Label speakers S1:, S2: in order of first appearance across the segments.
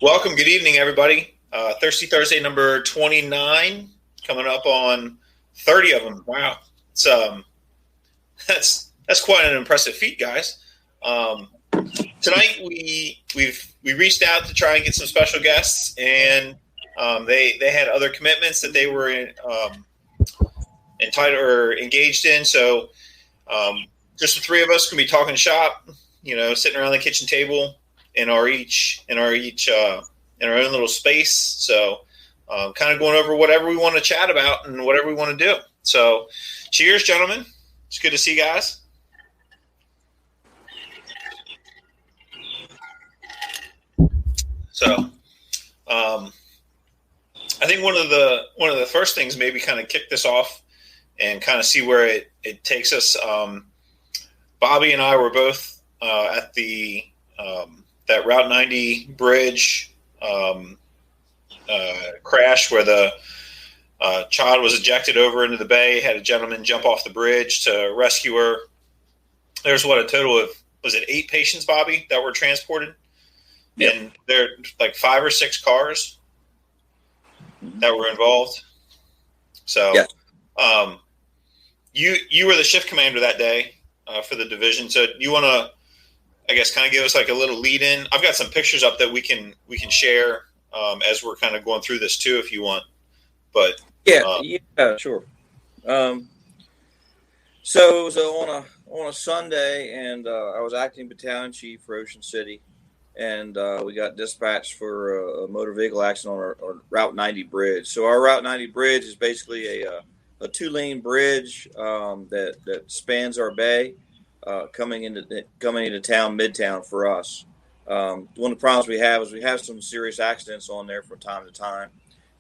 S1: Welcome. Good evening, everybody. Thirsty Thursday number 29, coming up on 30 of them. Wow, it's that's quite an impressive feat, guys. Tonight we reached out to try and get some special guests, and they had other commitments that they were entitled or engaged in. So just the three of us can be talking shop, sitting around the kitchen table in our own little space. So kind of going over whatever we want to chat about and whatever we want to do. So cheers, gentlemen. It's good to see you guys. So I think one of the first things, maybe kind of kick this off and kind of see where it takes us. Bobby and I were both at the that Route 90 bridge crash where the child was ejected over into the bay. Had a gentleman jump off the bridge to rescue her. There's a total of, was it 8 patients, Bobby, that were transported? Yep. And there like 5 or 6 cars that were involved. So yeah. You were the shift commander that day for the division. So you want to, I guess, kind of give us like a little lead in. I've got some pictures up that we can share as we're kind of going through this too, if you want. But
S2: yeah, sure. So on a Sunday, and I was acting battalion chief for Ocean City, and we got dispatched for a motor vehicle accident on our Route 90 bridge. So our Route 90 bridge is basically a 2-lane bridge that spans our bay. Coming into town, midtown for us. One of the problems we have is we have some serious accidents on there from time to time,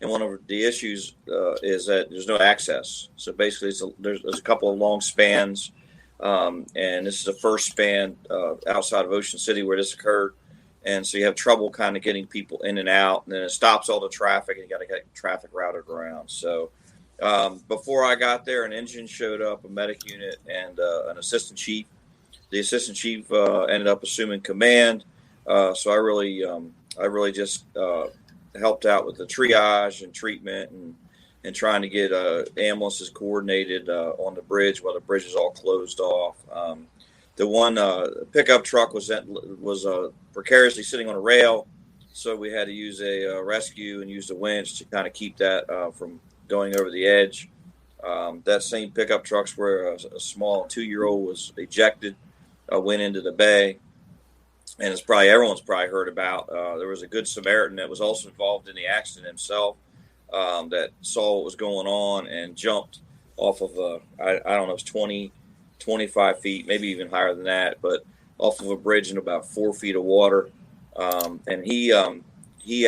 S2: and one of the issues is that there's no access. So basically, there's a couple of long spans, and this is the first span outside of Ocean City where this occurred, and so you have trouble kind of getting people in and out, and then it stops all the traffic, and you got to get traffic routed around. So. Before I got there, an engine showed up, a medic unit, and an assistant chief. The assistant chief ended up assuming command, so I really just helped out with the triage and treatment and trying to get ambulances coordinated on the bridge while the bridge is all closed off. The one pickup truck was precariously sitting on a rail, so we had to use a rescue and use the winch to kind of keep that from going over the edge. That same pickup trucks where a small 2-year-old was ejected, went into the bay, and it's probably everyone's heard about. There was a good Samaritan that was also involved in the accident himself that saw what was going on and jumped off of I don't know, it was 20, 25 feet, maybe even higher than that, but off of a bridge in about 4 feet of water. And he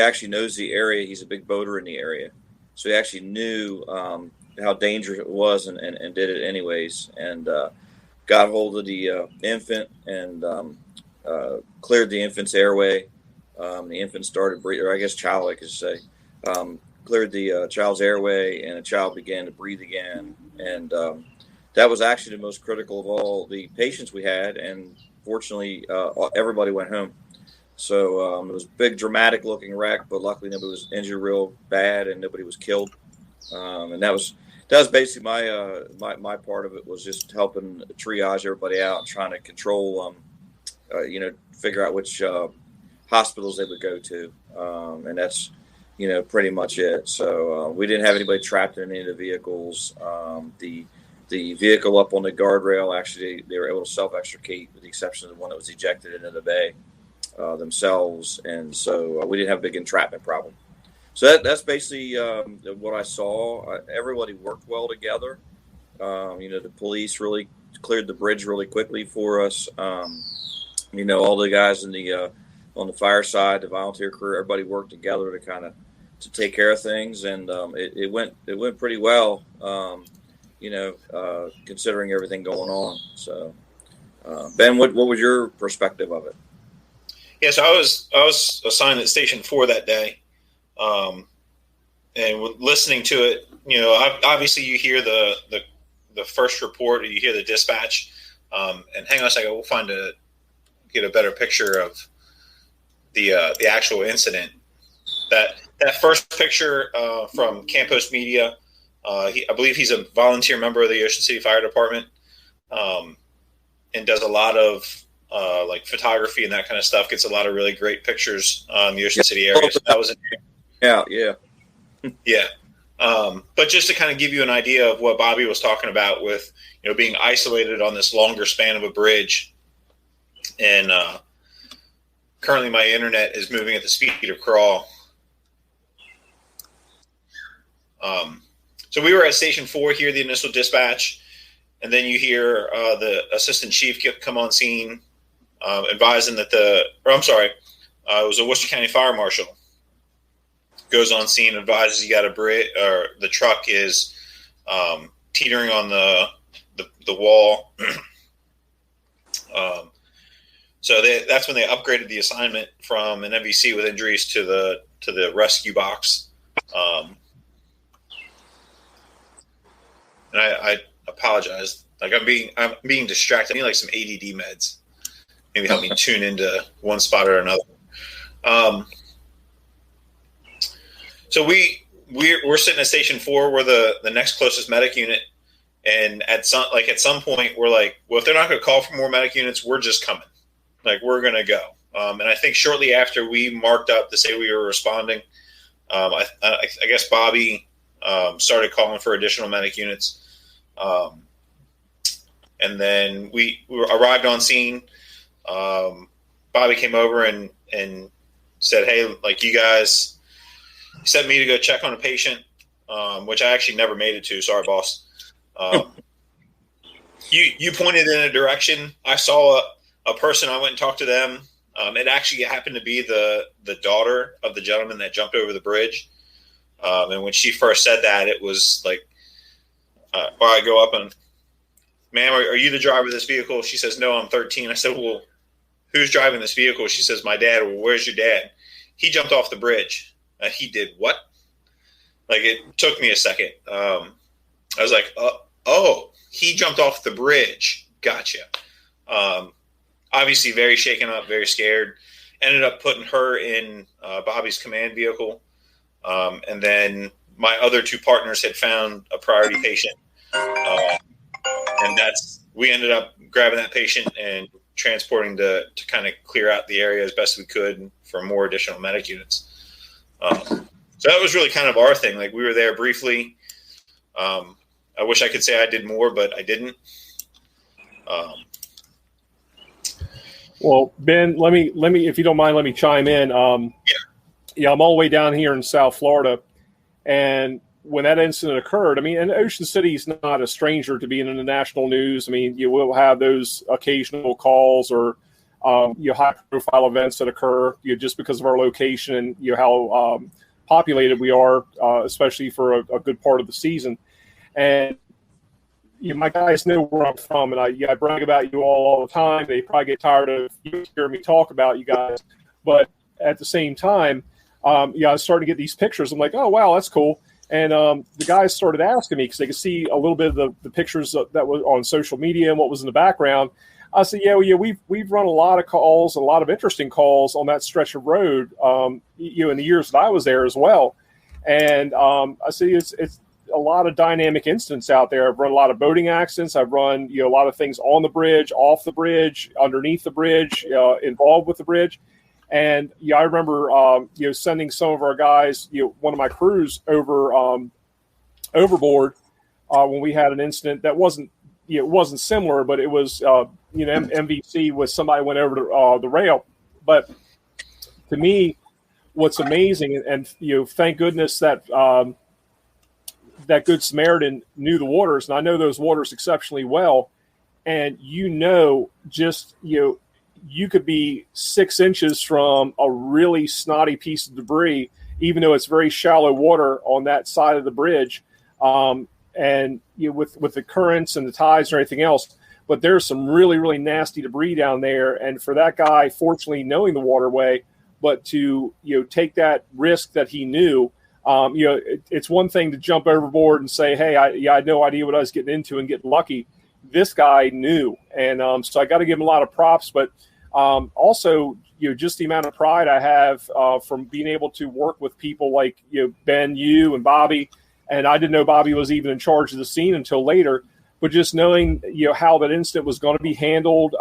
S2: actually knows the area. He's a big boater in the area. So he actually knew how dangerous it was and did it anyways, and got hold of the infant and cleared the infant's airway. The infant started breathing, or I guess child, I could say, cleared the child's airway, and the child began to breathe again. And that was actually the most critical of all the patients we had, and fortunately everybody went home. So it was a big, dramatic-looking wreck, but luckily nobody was injured real bad and nobody was killed. And that was basically my part of it, was just helping triage everybody out and trying to control, figure out which hospitals they would go to, and that's pretty much it. So we didn't have anybody trapped in any of the vehicles. The vehicle up on the guardrail, actually they were able to self-extricate, with the exception of the one that was ejected into the bay. Themselves, and so we didn't have a big entrapment problem. So that's basically what I saw. Everybody worked well together. The police really cleared the bridge really quickly for us. All the guys in the on the fire side, the volunteer crew, everybody worked together to take care of things, and it went pretty well. Considering everything going on. So, Ben, what was your perspective of it?
S1: Yeah, so I was assigned at Station 4 that day, and listening to it, obviously you hear the first report, or you hear the dispatch, and hang on a second, we'll get a better picture of the actual incident. that first picture from Campos Media, I believe he's a volunteer member of the Ocean City Fire Department, and does a lot of like photography and that kind of stuff. Gets a lot of really great pictures on the Ocean City area. So that was yeah. But just to kind of give you an idea of what Bobby was talking about with, being isolated on this longer span of a bridge. And currently my internet is moving at the speed of crawl. So we were at Station 4 here, the initial dispatch. And then you hear the assistant chief come on scene, advising that it was a Worcester County Fire Marshal. Goes on scene, advises you got a bridge, or the truck is teetering on the wall. So that's when they upgraded the assignment from an MVC with injuries to the rescue box. And I apologize. Like I'm being distracted. I need like some ADD meds. Maybe help me tune into one spot or another. So we're sitting at Station 4. We're the next closest medic unit, and at some point we're like, well, if they're not going to call for more medic units, we're just coming. Like we're going to go. And I think shortly after we marked up to say we were responding, I guess Bobby started calling for additional medic units, and then we arrived on scene. Bobby came over and said, "Hey, like you guys." He sent me to go check on a patient, which I actually never made it to. Sorry, boss. You pointed in a direction. I saw a person. I went and talked to them. It actually happened to be the daughter of the gentleman that jumped over the bridge. And when she first said that, it was like, I go up and, ma'am, are you the driver of this vehicle? She says, no, I'm 13. I said, well, who's driving this vehicle? She says, my dad. Well, where's your dad? He jumped off the bridge. He did what? Like it took me a second. I was like, oh, he jumped off the bridge. Gotcha. Obviously very shaken up, very scared. Ended up putting her in Bobby's command vehicle. And then my other two partners had found a priority patient. And we ended up grabbing that patient and transporting to kind of clear out the area as best we could for more additional medic units. So that was really kind of our thing. Like we were there briefly. I wish I could say I did more, but I didn't.
S3: Well, Ben, let me, if you don't mind, let me chime in. Yeah, I'm all the way down here in South Florida. And when that incident occurred, I mean, and Ocean City is not a stranger to being in the national news. I mean, you will have those occasional calls or high-profile events that occur just because of our location and how populated we are, especially for a good part of the season. And my guys know where I'm from, and I brag about you all the time. They probably get tired of hearing me talk about you guys, but at the same time, I started to get these pictures. I'm like, oh wow, that's cool. And the guys started asking me because they could see a little bit of the pictures that was on social media and what was in the background. I said, we've run a lot of calls, a lot of interesting calls on that stretch of road, in the years that I was there as well. And I said, it's a lot of dynamic incidents out there. I've run a lot of boating accidents. I've run, a lot of things on the bridge, off the bridge, underneath the bridge, involved with the bridge. And I remember, sending some of our guys, one of my crews over overboard when we had an incident that wasn't, it wasn't similar, but it was, MVC with somebody went over to the rail. But to me, what's amazing, and thank goodness that that Good Samaritan knew the waters, and I know those waters exceptionally well. And just you could be 6 inches from a really snotty piece of debris, even though it's very shallow water on that side of the bridge. And with the currents and the tides and everything else, but there's some really, really nasty debris down there. And for that guy, fortunately knowing the waterway, but to, take that risk that he knew, it's one thing to jump overboard and say, hey, I had no idea what I was getting into and get lucky. This guy knew. And so I got to give him a lot of props, but also, just the amount of pride I have from being able to work with people like, Ben, you and Bobby. And I didn't know Bobby was even in charge of the scene until later, but just knowing, how that incident was going to be handled,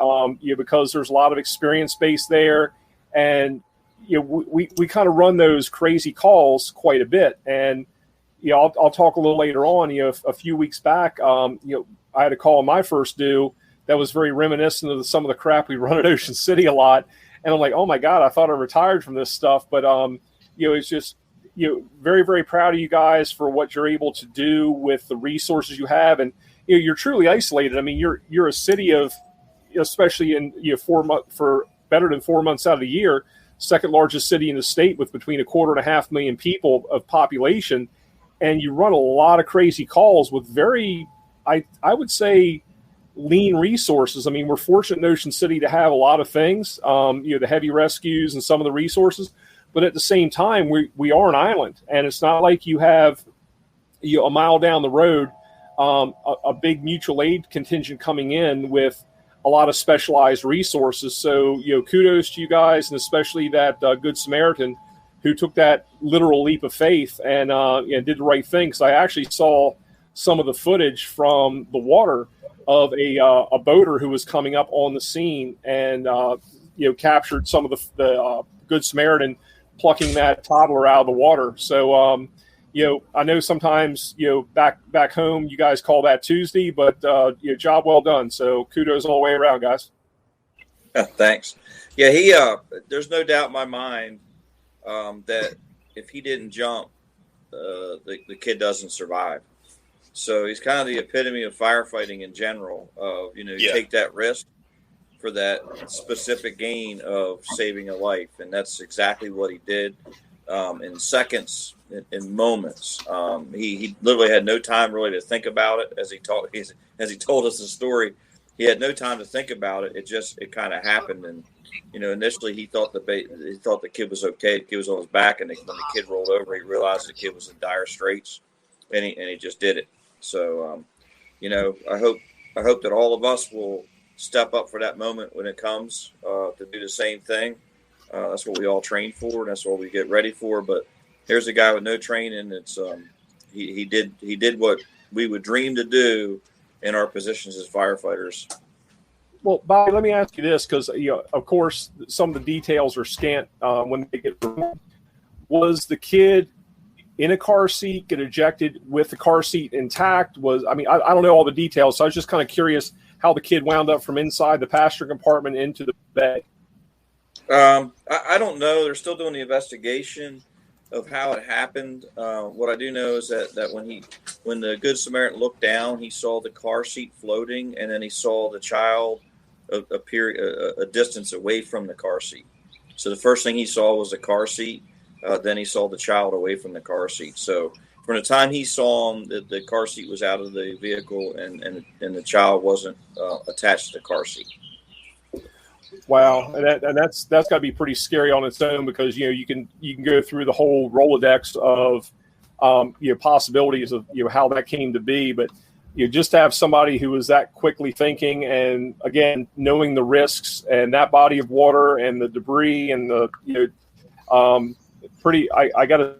S3: because there's a lot of experience base there. And, we kind of run those crazy calls quite a bit. And, I'll talk a little later on, a few weeks back, I had a call on my first due that was very reminiscent of some of the crap we run at Ocean City a lot. And I'm like, oh my God, I thought I retired from this stuff. But, it's just, very, very proud of you guys for what you're able to do with the resources you have. And, you're truly isolated. I mean, you're a city of, especially in 4 months, for better than 4 months out of the year, second largest city in the state with between 250,000 million people of population. And you run a lot of crazy calls with very, I would say, lean resources. I mean, we're fortunate in Ocean City to have a lot of things, the heavy rescues and some of the resources. But at the same time, we are an island. And it's not like you have a mile down the road, a big mutual aid contingent coming in with a lot of specialized resources. So, kudos to you guys, and especially that Good Samaritan who took that literal leap of faith and did the right thing. Because I actually saw some of the footage from the water of a boater who was coming up on the scene and captured some of the Good Samaritan plucking that toddler out of the water. So I know sometimes back home you guys call that Tuesday, but job well done. So kudos all the way around, guys.
S2: Thanks. Yeah, there's no doubt in my mind that if he didn't jump, the kid doesn't survive. So he's kind of the epitome of firefighting in general. You take that risk for that specific gain of saving a life, and that's exactly what he did in seconds, in moments. He literally had no time really to think about it. As he told us the story, he had no time to think about it. It kind of happened, and initially he thought the kid was okay. The kid was on his back, and when the kid rolled over, he realized the kid was in dire straits, and he just did it. So, I hope that all of us will step up for that moment when it comes to do the same thing. That's what we all train for, and that's what we get ready for. But here's a guy with no training. It's he did what we would dream to do in our positions as firefighters.
S3: Well, Bobby, let me ask you this, because of course, some of the details are scant when they get. Was the kid in a car seat, get ejected with the car seat intact? I don't know all the details, so I was just kind of curious how the kid wound up from inside the passenger compartment into the bay.
S2: I don't know. They're still doing the investigation of how it happened. What I do know is that when the Good Samaritan looked down, he saw the car seat floating, and then he saw the child appear a distance away from the car seat. So the first thing he saw was the car seat. Then he saw the child away from the car seat. So from the time he saw him, the car seat was out of the vehicle, and the child wasn't attached to the car seat.
S3: Wow, and that's got to be pretty scary on its own, because you can go through the whole Rolodex of possibilities of how that came to be, but just to have somebody who was that quickly thinking, and again knowing the risks and that body of water and the debris and the I got to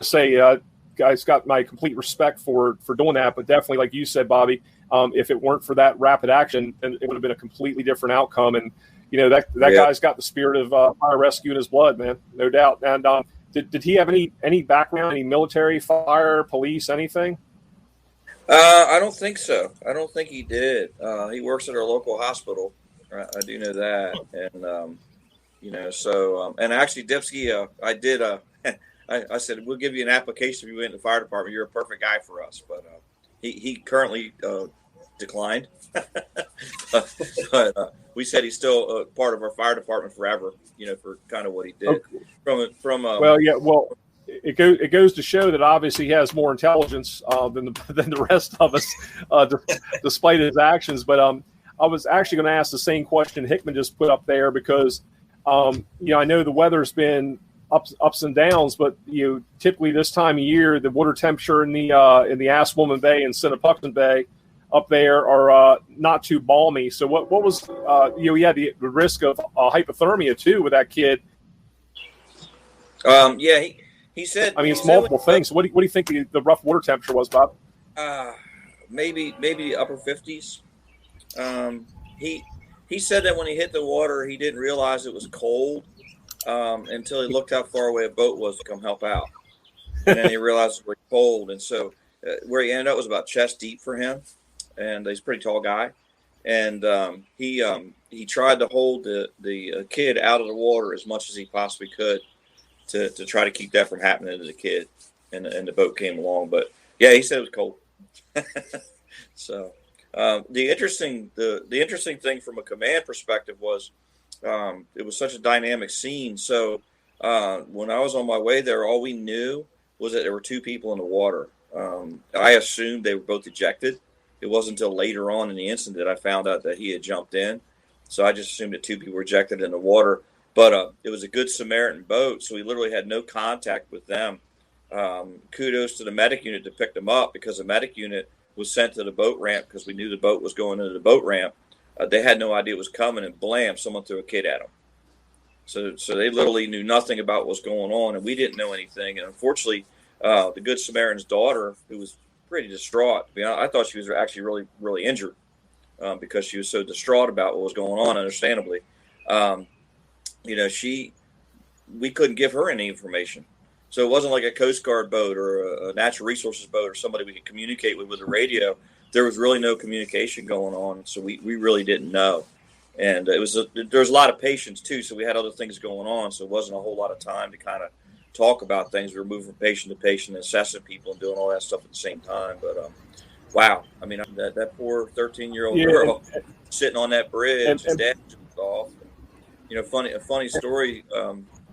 S3: say, guys, got my complete respect for doing that. But definitely, like you said, Bobby, if it weren't for that rapid action, then it would have been a completely different outcome. And that guy's got the spirit of fire rescue in his blood, man, no doubt. And did he have any background, any military, fire, police, anything?
S2: I don't think so. I don't think he did. He works at our local hospital. I do know that, and. And actually, Dipsky, I did. I said, we'll give you an application if you went in the fire department. You're a perfect guy for us. But he currently declined. but we said he's still part of our fire department forever. For kind of what he did.
S3: Okay. Well, it goes to show that obviously he has more intelligence than the rest of us, despite his actions. But I was actually going to ask the same question Hickman just put up there, because. I know the weather's been ups and downs, but typically this time of year, the water temperature in the Asswoman Bay and Sinappuxin Bay up there are not too balmy. So what was we had the risk of hypothermia too with that kid.
S2: Yeah, he said.
S3: I mean, it's multiple things. What do you think the rough water temperature was, Bob?
S2: Maybe the upper 50s. He said that when he hit the water, he didn't realize it was cold until he looked how far away a boat was to come help out, and then he realized it was cold. And so where he ended up was about chest deep for him, and he's a pretty tall guy. And he tried to hold the kid out of the water as much as he possibly could to try to keep that from happening to the kid. And the boat came along, but yeah, he said it was cold. So the interesting thing from a command perspective was it was such a dynamic scene. So when I was on my way there, all we knew was that there were two people in the water. I assumed they were both ejected. It wasn't until later on in the incident that I found out that he had jumped in. So I just assumed that two people were ejected in the water. But it was a Good Samaritan boat, so we literally had no contact with them. Kudos to the medic unit to pick them up, because the medic unit was sent to the boat ramp because we knew the boat was going into the boat ramp. They had no idea it was coming, and blam, someone threw a kid at them. So they literally knew nothing about what was going on, and we didn't know anything. And unfortunately, the Good Samaritan's daughter, who was pretty distraught, I thought she was actually really, really injured because she was so distraught about what was going on, understandably. We couldn't give her any information. So it wasn't like a Coast Guard boat or a natural resources boat or somebody we could communicate with a radio. There was really no communication going on, so we really didn't know. And there was a lot of patients too, so we had other things going on, so it wasn't a whole lot of time to kind of talk about things. We were moving from patient to patient, assessing people, and doing all that stuff at the same time. But wow, I mean, that poor 13-year-old girl sitting on that bridge, his dad jumped off. A funny story.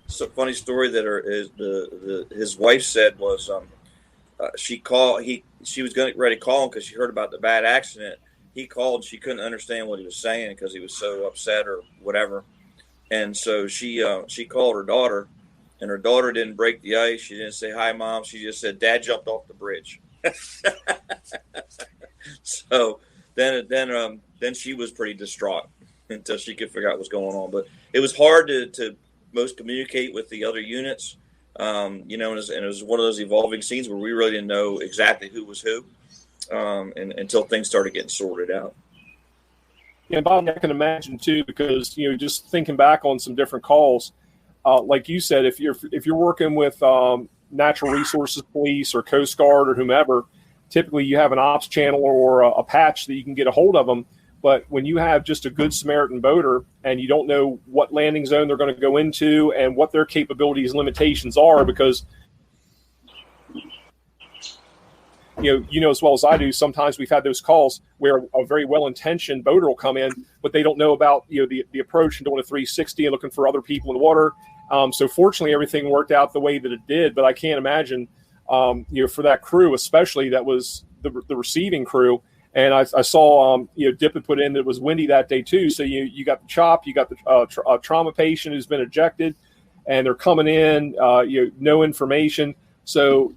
S2: So funny story that his wife said was she was ready to call him because she heard about the bad accident. He called. She couldn't understand what he was saying because he was so upset or whatever. And so she called her daughter, and her daughter didn't break the ice. She didn't say, "Hi, Mom." She just said, "Dad jumped off the bridge." So then she was pretty distraught until she could figure out what's going on. But it was hard to most communicate with the other units, and it was one of those evolving scenes where we really didn't know exactly who was who, and until things started getting sorted out.
S3: Yeah, Bob, I can imagine too, because just thinking back on some different calls, like you said, if you're working with natural resources police or Coast Guard or whomever, typically you have an ops channel or a patch that you can get a hold of them. But when you have just a Good Samaritan boater and you don't know what landing zone they're going to go into and what their capabilities and limitations are, because as well as I do, sometimes we've had those calls where a very well-intentioned boater will come in, but they don't know about the approach and doing a 360 and looking for other people in the water. So fortunately, everything worked out the way that it did. But I can't imagine, for that crew, especially that was the receiving crew. And I saw, Dip had put in that it was windy that day too. So you got the chop, you got the trauma patient who's been ejected, and they're coming in, no information. So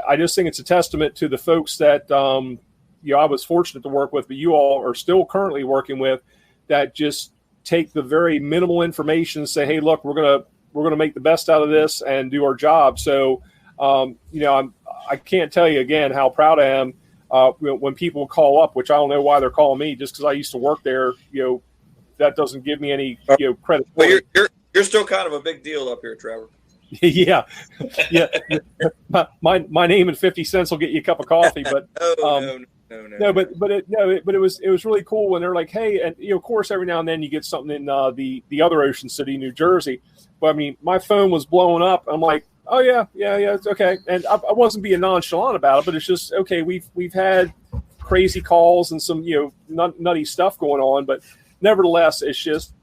S3: I just think it's a testament to the folks that I was fortunate to work with, but you all are still currently working with, that just take the very minimal information and say, hey, look, we're gonna make the best out of this and do our job. So I can't tell you again how proud I am. When people call up, which I don't know why they're calling me, just because I used to work there, that doesn't give me any credit.
S2: Well, you're still kind of a big deal up here, Trevor.
S3: yeah. My name and 50 cents will get you a cup of coffee, but no, but it was really cool when they're like, hey, and of course every now and then you get something in the other Ocean City, New Jersey, but I mean my phone was blowing up. I'm like, oh yeah, it's okay. And I wasn't being nonchalant about it, but it's just okay. We've had crazy calls and some nutty stuff going on, but nevertheless, it's just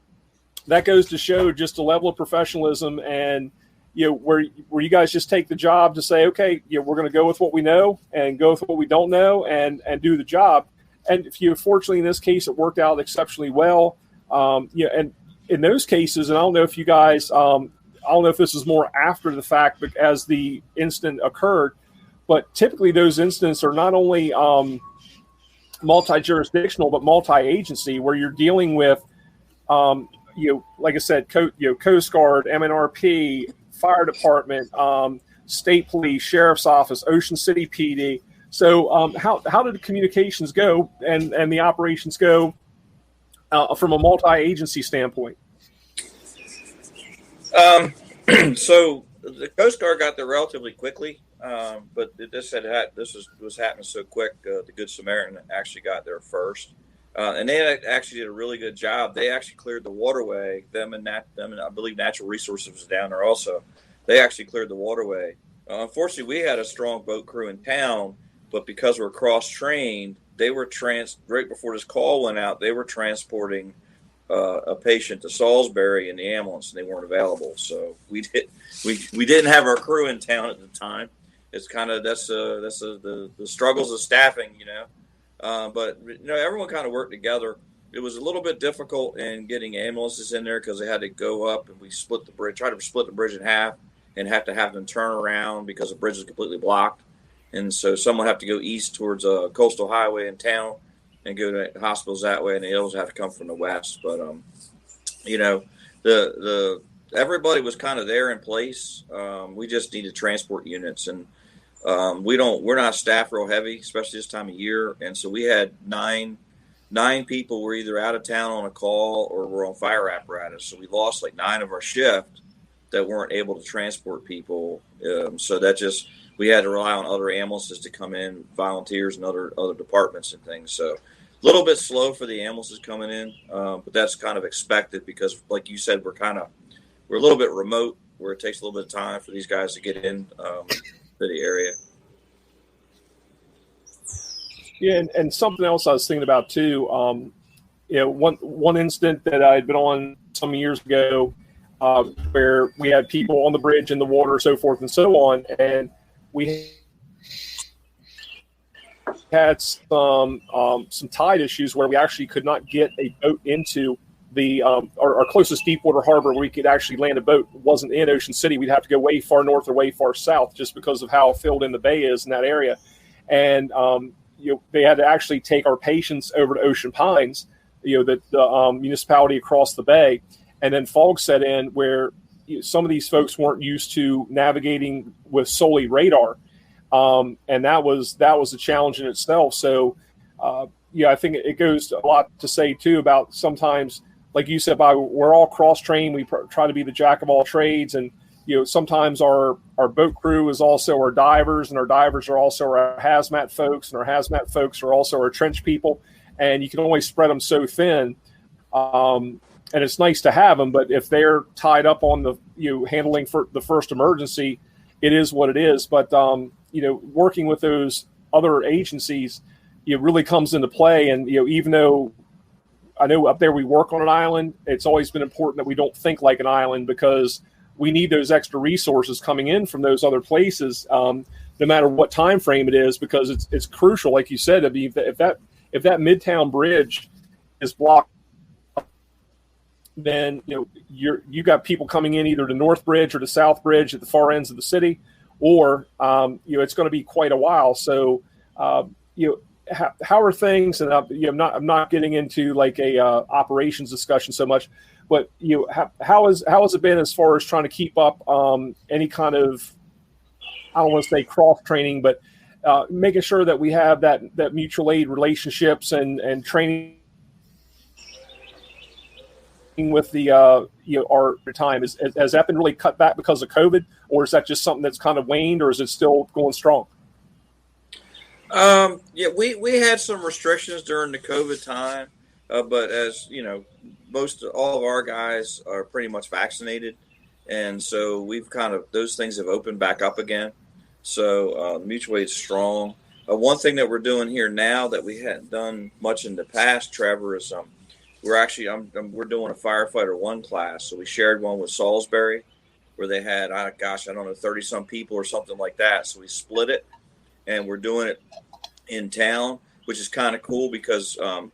S3: that goes to show just a level of professionalism and where you guys just take the job to say, okay, we're going to go with what we know and go with what we don't know and do the job. And fortunately in this case it worked out exceptionally well. And in those cases, and I don't know if you guys. I don't know if this is more after the fact, but as the incident occurred, but typically those incidents are not only multi-jurisdictional, but multi-agency, where you're dealing with, like I said, Coast Guard, MNRP, fire department, state police, sheriff's office, Ocean City PD. So how did the communications go and the operations go from a multi-agency standpoint?
S2: So the Coast Guard got there relatively quickly, but this was happening so quick. The Good Samaritan actually got there first, and they actually did a really good job. They actually cleared the waterway. Them and I believe Natural Resources was down there also. They actually cleared the waterway. Unfortunately, we had a strong boat crew in town, but because we're cross-trained, they were right before this call went out, they were transporting a patient to Salisbury in the ambulance, and they weren't available. So we didn't have our crew in town at the time. It's kind of the struggles of staffing, but everyone kind of worked together. It was a little bit difficult in getting ambulances in there because they had to go up, and we tried to split the bridge in half, and have to have them turn around because the bridge is completely blocked. And so someone have to go east towards a coastal highway in town and go to hospitals that way, and the others have to come from the west. But the everybody was kind of there in place. We just needed transport units, and we're not staffed real heavy, especially this time of year. And so we had nine people were either out of town on a call or were on fire apparatus. So we lost like 9 of our shift that weren't able to transport people. So that just, we had to rely on other ambulances to come in, volunteers and other departments and things. So a little bit slow for the ambulances coming in, but that's kind of expected because, like you said, we're a little bit remote where it takes a little bit of time for these guys to get in to the area.
S3: Yeah, and something else I was thinking about too. One incident that I had been on some years ago, where we had people on the bridge in the water, so forth and so on, and we had some tide issues where we actually could not get a boat into the our closest deep water harbor where we could actually land a boat wasn't in Ocean City. We'd have to go way far north or way far south just because of how filled in the bay is in that area. And they had to actually take our patients over to Ocean Pines, the municipality across the bay, and then fog set in where some of these folks weren't used to navigating with solely radar, and that was a challenge in itself. So, I think it goes a lot to say too about sometimes, like you said, we're all cross-trained. We try to be the jack of all trades, and sometimes our boat crew is also our divers, and our divers are also our hazmat folks, and our hazmat folks are also our trench people, and you can only spread them so thin. And it's nice to have them, but if they're tied up on the handling for the first emergency, it is what it is. But working with those other agencies, it really comes into play. And even though I know up there we work on an island, it's always been important that we don't think like an island because we need those extra resources coming in from those other places, no matter what time frame it is, because it's crucial. Like you said, if that Midtown bridge is blocked, then you got people coming in either to North Bridge or to South Bridge at the far ends of the city, or it's going to be quite a while. So how are things? And I'm not getting into like a operations discussion so much, but how has it been as far as trying to keep up any kind of, I don't want to say cross training, but making sure that we have that mutual aid relationships and training with the our time. Has that been really cut back because of COVID, or is that just something that's kind of waned, or is it still going strong?
S2: We had some restrictions during the COVID time, but as all of our guys are pretty much vaccinated, and so we've those things have opened back up again. So mutual aid is strong. One thing that we're doing here now that we hadn't done much in the past, Trevor, is we're doing a firefighter 1 class. So we shared one with Salisbury where they had, 30 some people or something like that. So we split it and we're doing it in town, which is kind of cool because, with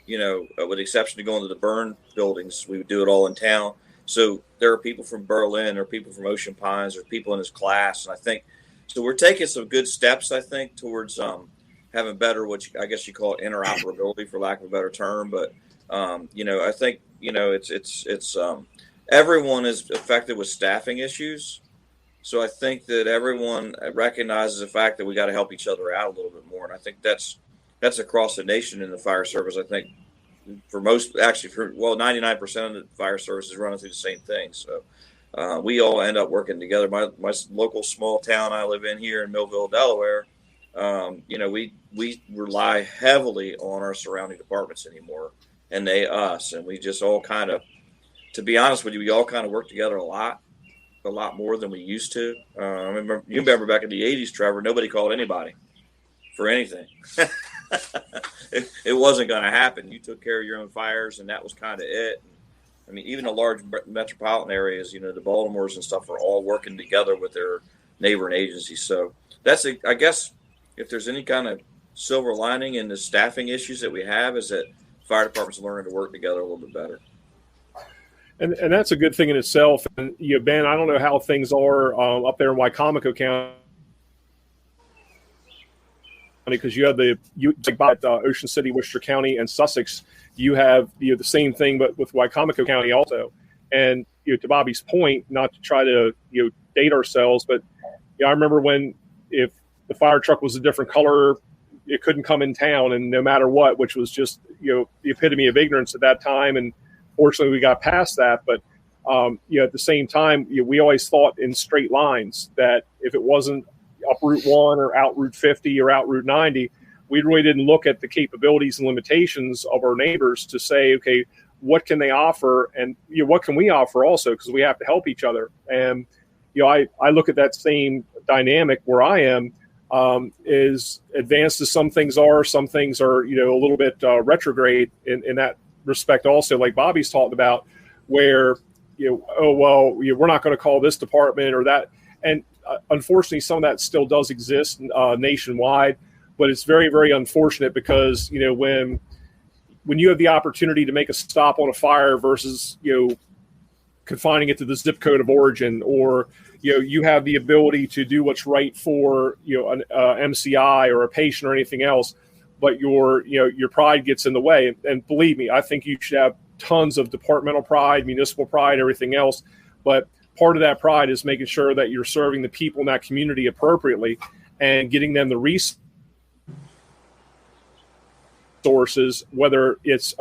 S2: the exception of going to the burn buildings, we would do it all in town. So there are people from Berlin, there are people from Ocean Pines, there are people in this class. And I think, so we're taking some good steps, I think, towards, having better, I guess you call it interoperability, for lack of a better term. But I think it's everyone is affected with staffing issues. So I think that everyone recognizes the fact that we got to help each other out a little bit more, and I think that's across the nation in the fire service. I think for 99% of the fire service is running through the same thing. So we all end up working together. My local small town I live in here in Millville, Delaware, we rely heavily on our surrounding departments anymore, and us, and we just all kind of, to be honest with you, we all kind of work together a lot more than we used to. You remember back in the 80s, Trevor, nobody called anybody for anything. It wasn't going to happen. You took care of your own fires, and that was kind of it. I mean, even the large metropolitan areas, the Baltimores and stuff, are all working together with their neighboring agencies. So that's, I guess, if there's any kind of silver lining in the staffing issues that we have, is that fire departments are learning to work together a little bit better.
S3: And that's a good thing in itself. And Ben, I don't know how things are up there in Wycomico County, because you have Ocean City, Worcester County, and Sussex. You have the same thing, but with Wycomico County also. And to Bobby's point, not to try to date ourselves, but I remember when, if the fire truck was a different color, it couldn't come in town, and no matter what, which was just the epitome of ignorance at that time. And fortunately, we got past that. But at the same time, we always thought in straight lines, that if it wasn't up Route 1 or out Route 50 or out Route 90, we really didn't look at the capabilities and limitations of our neighbors to say, okay, what can they offer, and what can we offer also, because we have to help each other. And I look at that same dynamic where I am, is advanced as some things are a little bit retrograde in that respect also, like Bobby's talked about, where we're not going to call this department or that. And unfortunately, some of that still does exist nationwide, but it's very, very unfortunate, because when you have the opportunity to make a stop on a fire versus confining it to the zip code of origin, or you have the ability to do what's right for an MCI or a patient or anything else, but your pride gets in the way. And believe me, I think you should have tons of departmental pride, municipal pride, everything else. But part of that pride is making sure that you're serving the people in that community appropriately and getting them the resources, whether it's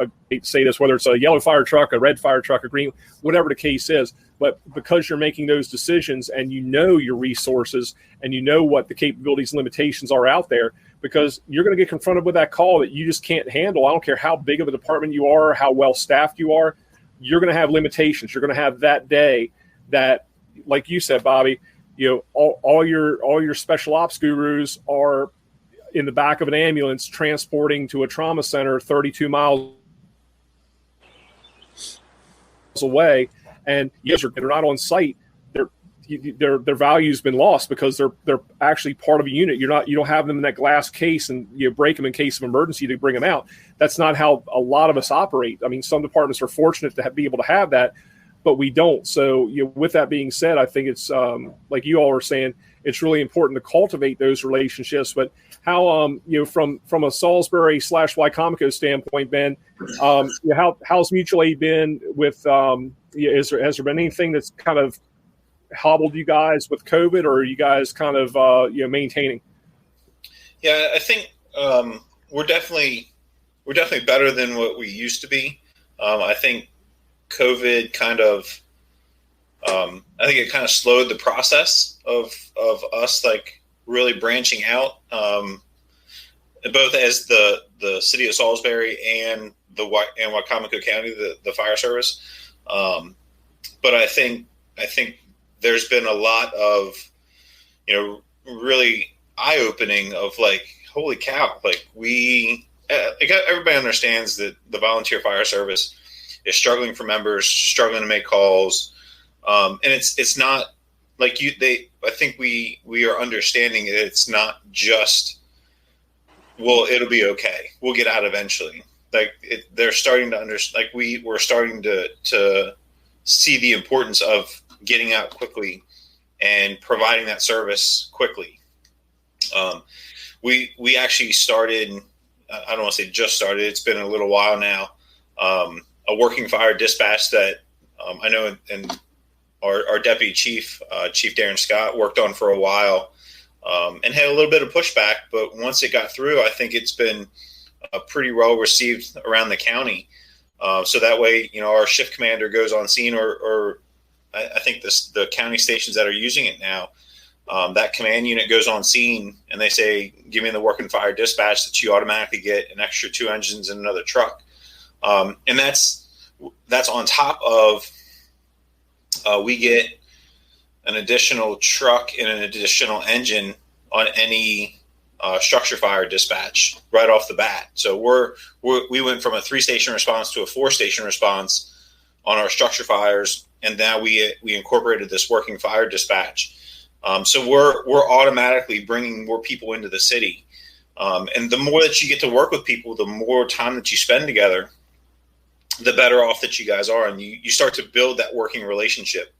S3: whether it's a yellow fire truck, a red fire truck, a green, whatever the case is. But because you're making those decisions and your resources and what the capabilities and limitations are out there, because you're going to get confronted with that call that you just can't handle. I don't care how big of a department you are, how well staffed you are, you're going to have limitations. You're going to have that day that, like you said, Bobby, all your special ops gurus are in the back of an ambulance transporting to a trauma center 32 miles away, and yes, they're not on site. Their value's been lost because they're actually part of a unit. You don't have them in that glass case and you break them in case of emergency to bring them out. That's not how a lot of us operate. I mean, some departments are fortunate to be able to have that, but we don't. So with that being said, I think it's like you all are saying, it's really important to cultivate those relationships. But how from a Salisbury / Wycomico standpoint, Ben, how's mutual aid been with? Has there been anything that's kind of hobbled you guys with COVID, or are you guys kind of maintaining?
S1: Yeah, I think we're definitely better than what we used to be. I think COVID kind of it kind of slowed the process of us like really branching out, both as the city of Salisbury and Wycomico County, the fire service. But I think there's been a lot of, really eye-opening of like, holy cow, like everybody understands that the volunteer fire service is struggling for members, struggling to make calls. And it's not like I think we are understanding that it's not just, well, it'll be okay, we'll get out eventually. Like they're starting to understand, like we're starting to see the importance of getting out quickly and providing that service quickly. we actually started. I don't want to say just started. It's been a little while now. A working fire dispatch that I know, and our deputy chief, Chief Darren Scott, worked on for a while, and had a little bit of pushback. But once it got through, I think it's been pretty well received around the county. So that way, our shift commander goes on scene, or I think the county stations that are using it now, that command unit goes on scene and they say, give me the working fire dispatch, that you automatically get an extra 2 engines and another truck. And that's on top of, we get an additional truck and an additional engine on any structure fire dispatch right off the bat. So we went from a 3-station response to a 4-station response on our structure fires, and now we incorporated this working fire dispatch. So we're automatically bringing more people into the city, and the more that you get to work with people, the more time that you spend together, the better off that you guys are, and you start to build that working relationship,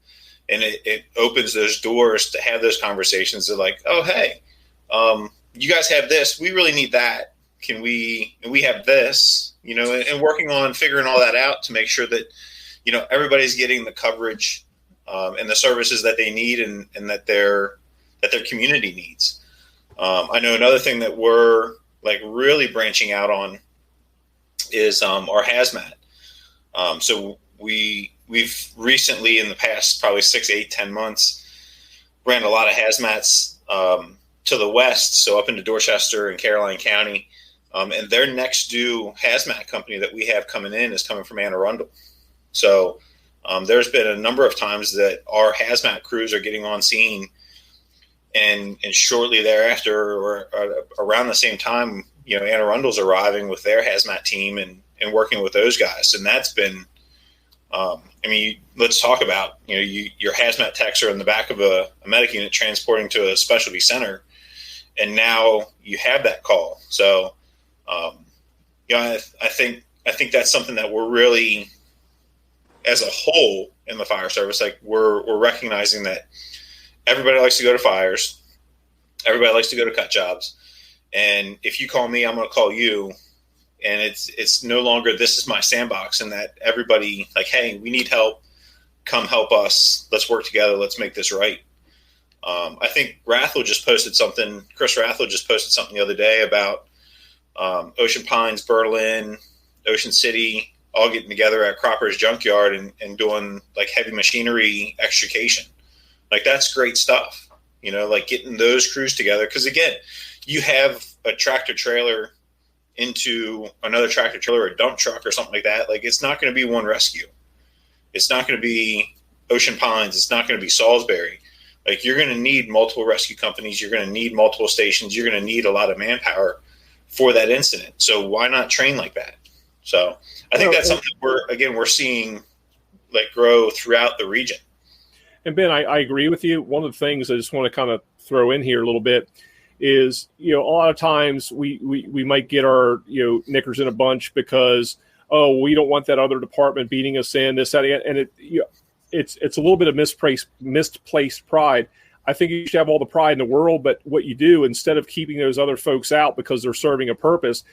S1: and it opens those doors to have those conversations. They're like, oh, hey, you guys have this, we really need that. We have this, and working on figuring all that out to make sure that, everybody's getting the coverage and the services that they need and that their community needs. I know another thing that we're like really branching out on is our hazmat. So we've recently, in the past probably 6, 8, 10 months, ran a lot of hazmats to the west, so up into Dorchester and Caroline County. And their next due hazmat company that we have coming in is coming from Anne Arundel. So there's been a number of times that our hazmat crews are getting on scene, and shortly thereafter, or around the same time, Anne Arundel's arriving with their hazmat team and working with those guys. And that's been, let's talk about, your hazmat techs are in the back of a medic unit transporting to a specialty center, and now you have that call. So, I think that's something that we're really, as a whole in the fire service, like we're recognizing that everybody likes to go to fires, everybody likes to go to cut jobs, and if you call me, I'm going to call you, and it's no longer this is my sandbox, and that everybody like, hey, we need help, come help us, let's work together, let's make this right. I think Chris Rathel just posted something the other day about Ocean Pines, Berlin, Ocean City, all getting together at Cropper's Junkyard and doing like heavy machinery extrication. Like that's great stuff, like getting those crews together. Cause again, you have a tractor trailer into another tractor trailer or a dump truck or something like that. Like it's not going to be one rescue. It's not going to be Ocean Pines. It's not going to be Salisbury. Like you're going to need multiple rescue companies. You're going to need multiple stations. You're going to need a lot of manpower for that incident. So why not train like that? So I think that's something we're seeing like grow throughout the region.
S3: And Ben, I agree with you. One of the things I just want to kind of throw in here a little bit is, a lot of times we might get our, knickers in a bunch because, we don't want that other department beating us in this, that, and it's a little bit of misplaced pride. I think you should have all the pride in the world, but what you do, instead of keeping those other folks out because they're serving a purpose,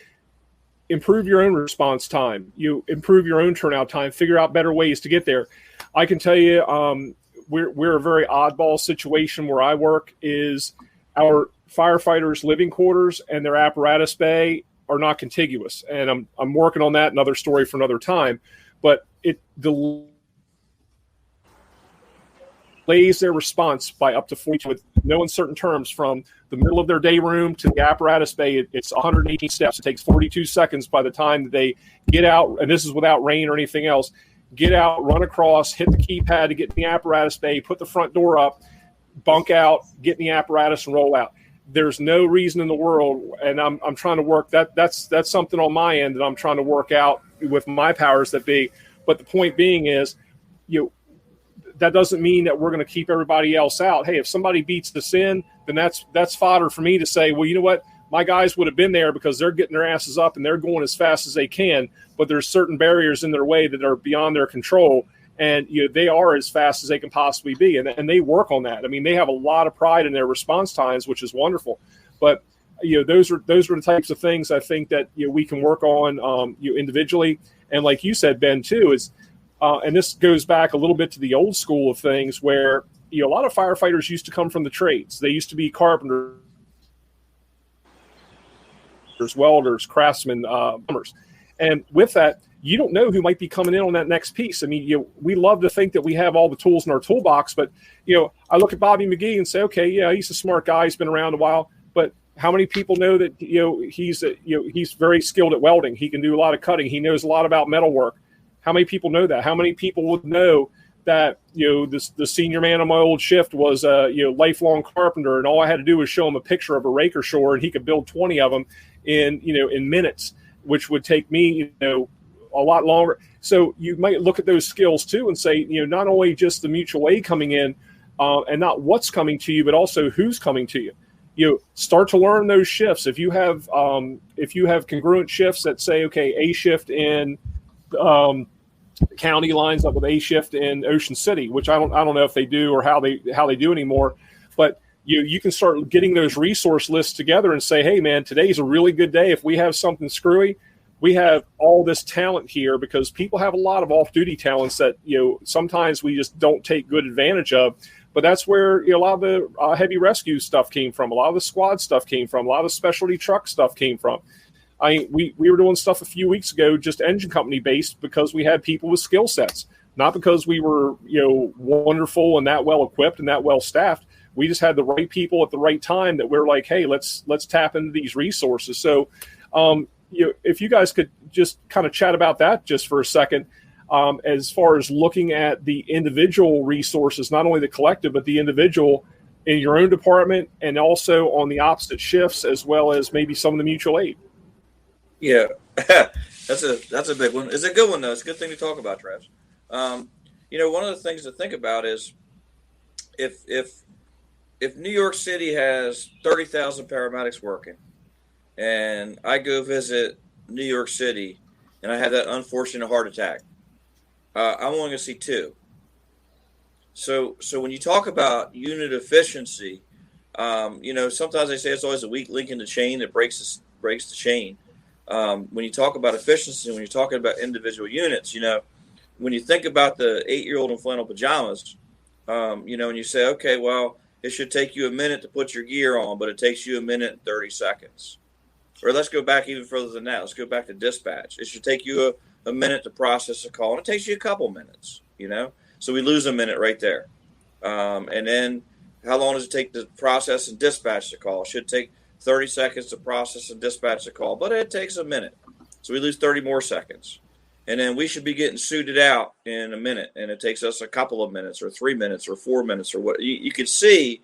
S3: improve your own response time. You improve your own turnout time, figure out better ways to get there. I can tell you, we're a very oddball situation where I work is our firefighters' living quarters and their apparatus bay are not contiguous. And I'm working on that, another story for another time, but it delays their response by up to 40 with no uncertain terms from the middle of their day room to the apparatus bay. It's 118 steps. It takes 42 seconds by the time that they get out, and this is without rain or anything else, get out, run across, hit the keypad to get in the apparatus bay, put the front door up, bunk out, get in the apparatus, and roll out. There's no reason in the world, and I'm trying to work that's something on my end that I'm trying to work out with my powers that be. But the point being is, that doesn't mean that we're going to keep everybody else out. Hey, if somebody beats us in, then that's fodder for me to say, well, you know what? My guys would have been there because they're getting their asses up and they're going as fast as they can, but there's certain barriers in their way that are beyond their control, and they are as fast as they can possibly be, and they work on that. I mean, they have a lot of pride in their response times, which is wonderful. But those are the types of things I think that we can work on individually. And like you said, Ben, too, is and this goes back a little bit to the old school of things where a lot of firefighters used to come from the trades. They used to be carpenters, welders, craftsmen, plumbers. And with that, you don't know who might be coming in on that next piece. I mean, we love to think that we have all the tools in our toolbox, but I look at Bobby McGee and say, okay, yeah, he's a smart guy. He's been around a while, but how many people know that he's very skilled at welding? He can do a lot of cutting. He knows a lot about metalwork. How many people know that? How many people would know that the senior man on my old shift was a lifelong carpenter, and all I had to do was show him a picture of a rake or shore, and he could build 20 of them in minutes, which would take me a lot longer. So you might look at those skills too and say, not only just the mutual aid coming in and not what's coming to you, but also who's coming to you. Start to learn those shifts. If you have congruent shifts that say, okay, A shift in county lines up with A shift in Ocean City, which I don't know if they do or how they do anymore, but you can start getting those resource lists together and say, hey man, today's a really good day. If we have something screwy, we have all this talent here, because people have a lot of off-duty talents that sometimes we just don't take good advantage of. But that's where a lot of the heavy rescue stuff came from. A lot of the squad stuff came from. A lot of the specialty truck stuff came from. We were doing stuff a few weeks ago, just engine company based, because we had people with skill sets, not because we were wonderful and that well equipped and that well staffed. We just had the right people at the right time that we're like, hey, let's tap into these resources. So, if you guys could just kind of chat about that just for a second, as far as looking at the individual resources, not only the collective, but the individual in your own department, and also on the opposite shifts, as well as maybe some of the mutual aid.
S2: Yeah, that's a big one. It's a good one though. It's a good thing to talk about, Travis. One of the things to think about is if New York City has 30,000 paramedics working, and I go visit New York City and I have that unfortunate heart attack, I'm only going to see 2. So when you talk about unit efficiency, sometimes they say it's always a weak link in the chain that breaks the chain. When you talk about efficiency, when you're talking about individual units, when you think about the 8-year-old in flannel pajamas, and you say, okay, well, it should take you a minute to put your gear on, but it takes you a minute and 30 seconds. Or let's go back even further than that. Let's go back to dispatch. It should take you a minute to process a call, and it takes you a couple minutes, So we lose a minute right there. And then how long does it take to process and dispatch the call? It should take 30 seconds to process and dispatch the call, but it takes a minute. So we lose 30 more seconds. And then we should be getting suited out in a minute, and it takes us a couple of minutes or 3 minutes or 4 minutes or what. You could see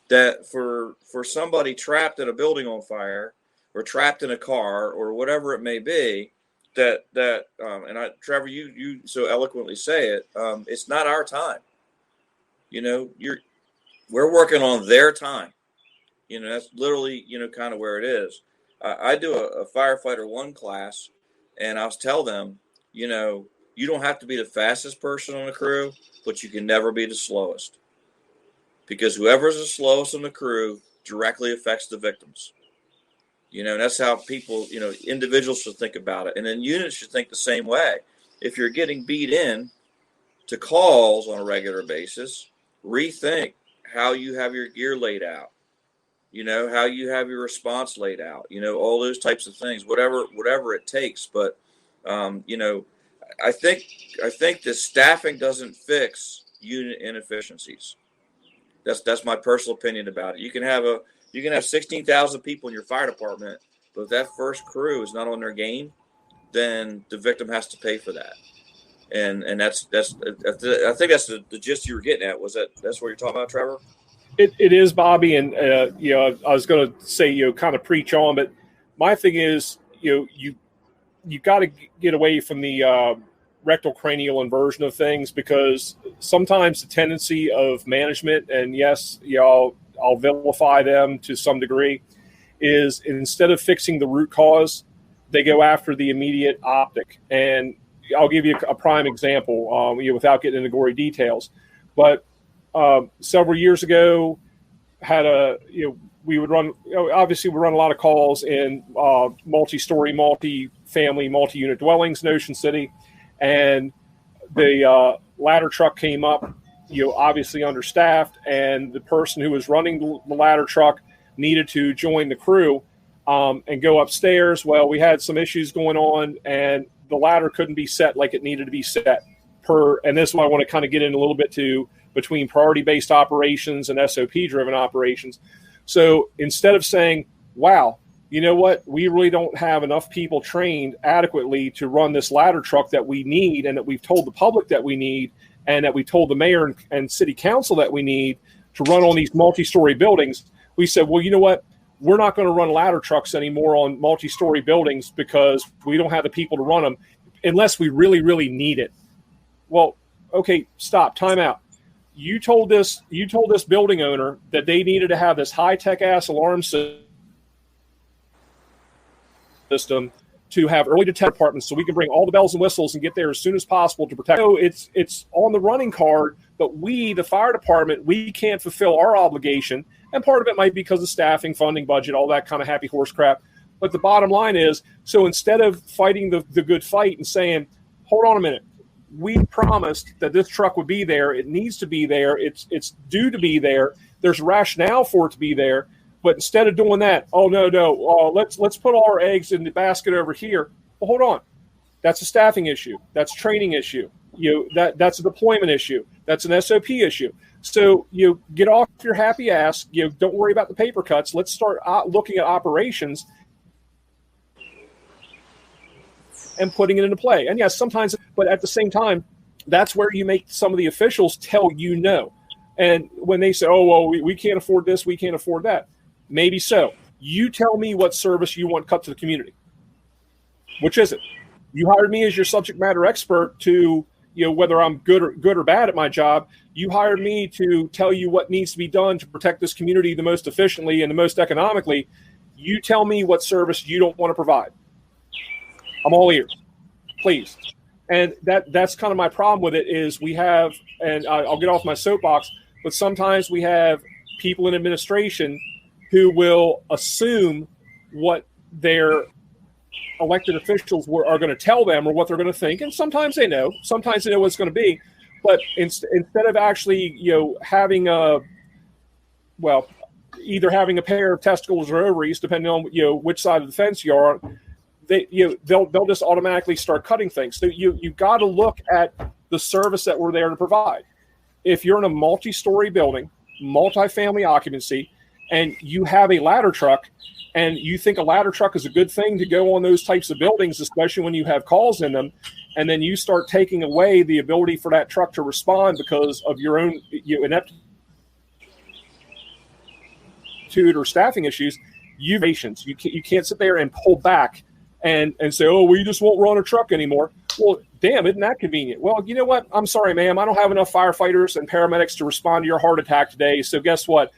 S2: that for somebody trapped in a building on fire or trapped in a car or whatever it may be, Trevor, you so eloquently say it, it's not our time. We're working on their time. That's literally, kind of where it is. I do a firefighter 1 class, and I'll tell them, you don't have to be the fastest person on the crew, but you can never be the slowest, because whoever's the slowest on the crew directly affects the victims. That's how people, individuals should think about it. And then units should think the same way. If you're getting beat in to calls on a regular basis, rethink how you have your gear laid out, how you have your response laid out, all those types of things, whatever it takes. But, I think the staffing doesn't fix unit inefficiencies. That's my personal opinion about it. You can have 16,000 people in your fire department, but if that first crew is not on their game, then the victim has to pay for that. And that's I think that's the gist you were getting at. That's what you're talking about, Trevor?
S3: It is, Bobby, and I was going to say kind of preach on, but my thing is you got to get away from the rectal cranial inversion of things, because sometimes the tendency of management, and yes, I'll vilify them to some degree, is instead of fixing the root cause, they go after the immediate optic. And I'll give you a prime example, without getting into gory details. But several years ago, had we would run, obviously we run a lot of calls in multi-story, multi-family, multi-unit dwellings in Ocean City. And the ladder truck came up, obviously understaffed, and the person who was running the ladder truck needed to join the crew and go upstairs. Well, we had some issues going on, and the ladder couldn't be set like it needed to be set and this is what I want to kind of get in a little bit to between priority-based operations and SOP-driven operations. So instead of saying, wow, you know what, we really don't have enough people trained adequately to run this ladder truck that we need and that we've told the public that we need and that we told the mayor and city council that we need to run on these multi-story buildings, we said, well, you know what, we're not going to run ladder trucks anymore on multi-story buildings because we don't have the people to run them unless we really, really need it. Well, okay, stop, time out. You told this building owner that they needed to have this high-tech ass alarm system to have early detection departments so we can bring all the bells and whistles and get there as soon as possible to protect. So it's on the running card, but we, the fire department, we can't fulfill our obligation. And part of it might be because of staffing, funding, budget, all that kind of happy horse crap. But the bottom line is, so instead of fighting the good fight and saying, hold on a minute, we promised that this truck would be there. It needs to be there. It's due to be there. There's rationale for it to be there. But instead of doing that, oh, no, let's put all our eggs in the basket over here. Well, hold on. That's a staffing issue. That's a training issue. That's a deployment issue. That's an SOP issue. So get off your happy ass. Don't worry about the paper cuts. Let's start looking at operations and putting it into play. And yes, sometimes, but at the same time, that's where you make some of the officials tell you no. And when they say, oh, well, we can't afford this, we can't afford that. Maybe so. You tell me what service you want cut to the community. Which is it? You hired me as your subject matter expert to, whether I'm good or bad at my job. You hired me to tell you what needs to be done to protect this community the most efficiently and the most economically. You tell me what service you don't want to provide. I'm all ears, please. And that's kind of my problem with it is we have, and I'll get off my soapbox, but sometimes we have people in administration who will assume what their elected officials are going to tell them or what they're going to think. And sometimes they know what it's going to be. But instead of actually, having either having a pair of testicles or ovaries, depending on, which side of the fence you are on, they'll just automatically start cutting things. So you got to look at the service that we're there to provide. If you're in a multi-story building, multi-family occupancy, and you have a ladder truck, and you think a ladder truck is a good thing to go on those types of buildings, especially when you have calls in them, and then you start taking away the ability for that truck to respond because of your own ineptitude or staffing issues, you can't sit there and pull back and say, oh, we just won't run a truck anymore. Well, damn, isn't that convenient? Well, you know what? I'm sorry, ma'am. I don't have enough firefighters and paramedics to respond to your heart attack today. So guess what?